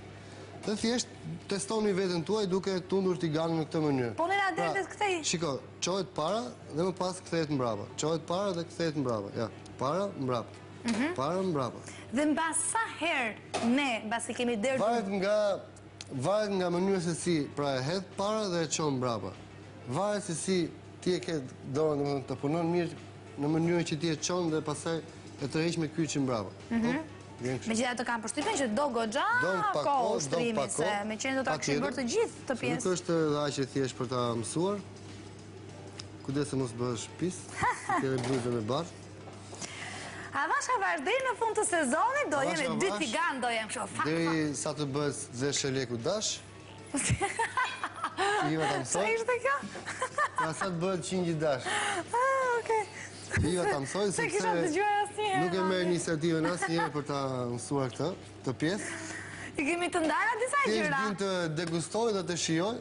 dhe thjesht testoni veten tuaj duke tundur tiganin në këtë mënyrë. Po në adetet kthej. Shiko, çohet para dhe më pas kthehet mbrapa. Çohet para dhe kthehet mbrapa. Ja, para, mbrapa. Para, mbrapa. Dhe mbas sa herë ne, mbasi kemi derdhur... Varet nga mënyra se si pra e hedh para dhe e çon mbrapa. Varet se si ti e ke dorën, domethënë të punon mirë në mënyrën që ti e çon dhe pastaj e tërheq me kyçin mbrapa. Megjithatë kam përshtypjen që do goxha kohë ushtrimi, se me qenë do ta kishim bërë të gjithë të pjesë. Nuk është aq e thjeshtë për ta mësuar. Kujdes se mos bëhesh pis, ke bluzën e bardhë. Avash avash deri në fund të sezonit do jemi 2 tigan, do jem kështu. Deri sa të bëhet zeshë leku dash. Iva ta Sa mësoj. ishte kjo? Pra sa të bëhet qingji dash. Okej. Iva ta mësoj Se kisha dëgjuar asnjëherë. nuk e merr iniciativën asnjëherë për ta mësuar këtë pjesë. I kemi të ndara disa Thjesht gjëra. din të degustoj dhe të shijoj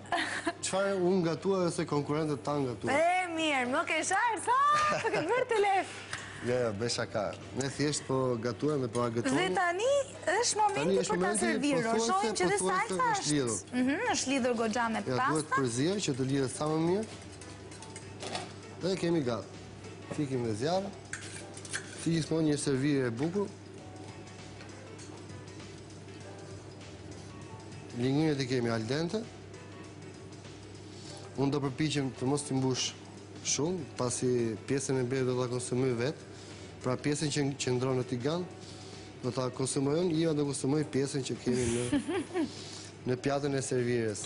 çfarë unë gatuar ose konkurrentët tanë gatuar. E, mirë, më ke sharë, sa? Të këtë bërë të lef. Jo, besha ka. Ne thjesht po gatuam dhe po Dhe agëtojmë. tani është momenti Tani është për ta momenti, servirur. pothuajse- Shohim që dhe pothuajse salsa është lidhur. është lidhur goxha me Ja, duhet pasta. përzio që të lidhet sa më mirë. Dhe kemi gati. Fikim dhe zjarë. Si gjithmonë një servirje e bukur. Linguinët i kemi al dente. Unë do përpiqem të mos t'i mbush shumë, pasi pjesën e mbetë do ta konsumoj vetë. Pra pjesën që qëndron në tigan, do ta konsumoj unë, Iva do konsumoj pjesën që kemi në pjatën e servirjes.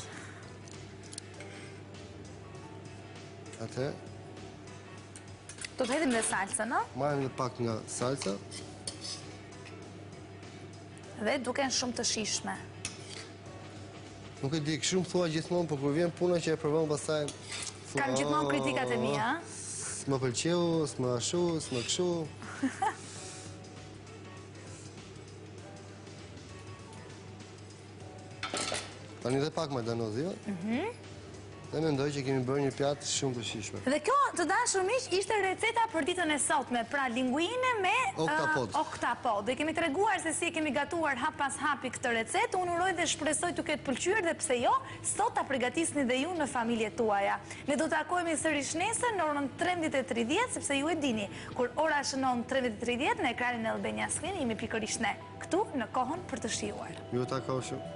Atë, Do të hedhim dhe salsa, no? marrim dhe pak nga salsa. Dhe duken shumë të shishme. Nuk e di, shumë thua gjithmonë, por kur vjen puna që e provon pastaj thua, Kam gjithmonë kritikat e mia. S'më pëlqeu, s'më ashu, s'më kshu. Tani dhe pak majdanoz, jo? Dhe mendoj që kemi bërë një pjatë shumë të shijshme. Dhe kjo, të dashur miq, ishte receta për ditën e sotme, pra linguine me oktapod. Dhe kemi treguar se si e kemi gatuar hap pas hapi këtë recetë. Unë uroj dhe shpresoj të ketë pëlqyer dhe pse jo, sot ta përgatisni dhe ju në familjet tuaja. Ne do të takohemi sërish nesër në orën 13:30, sepse ju e dini, kur ora shënon 13:30 në ekranin e Albania Screen, jemi pikërisht ne këtu në kohën për të shijuar. Ju takoj shumë.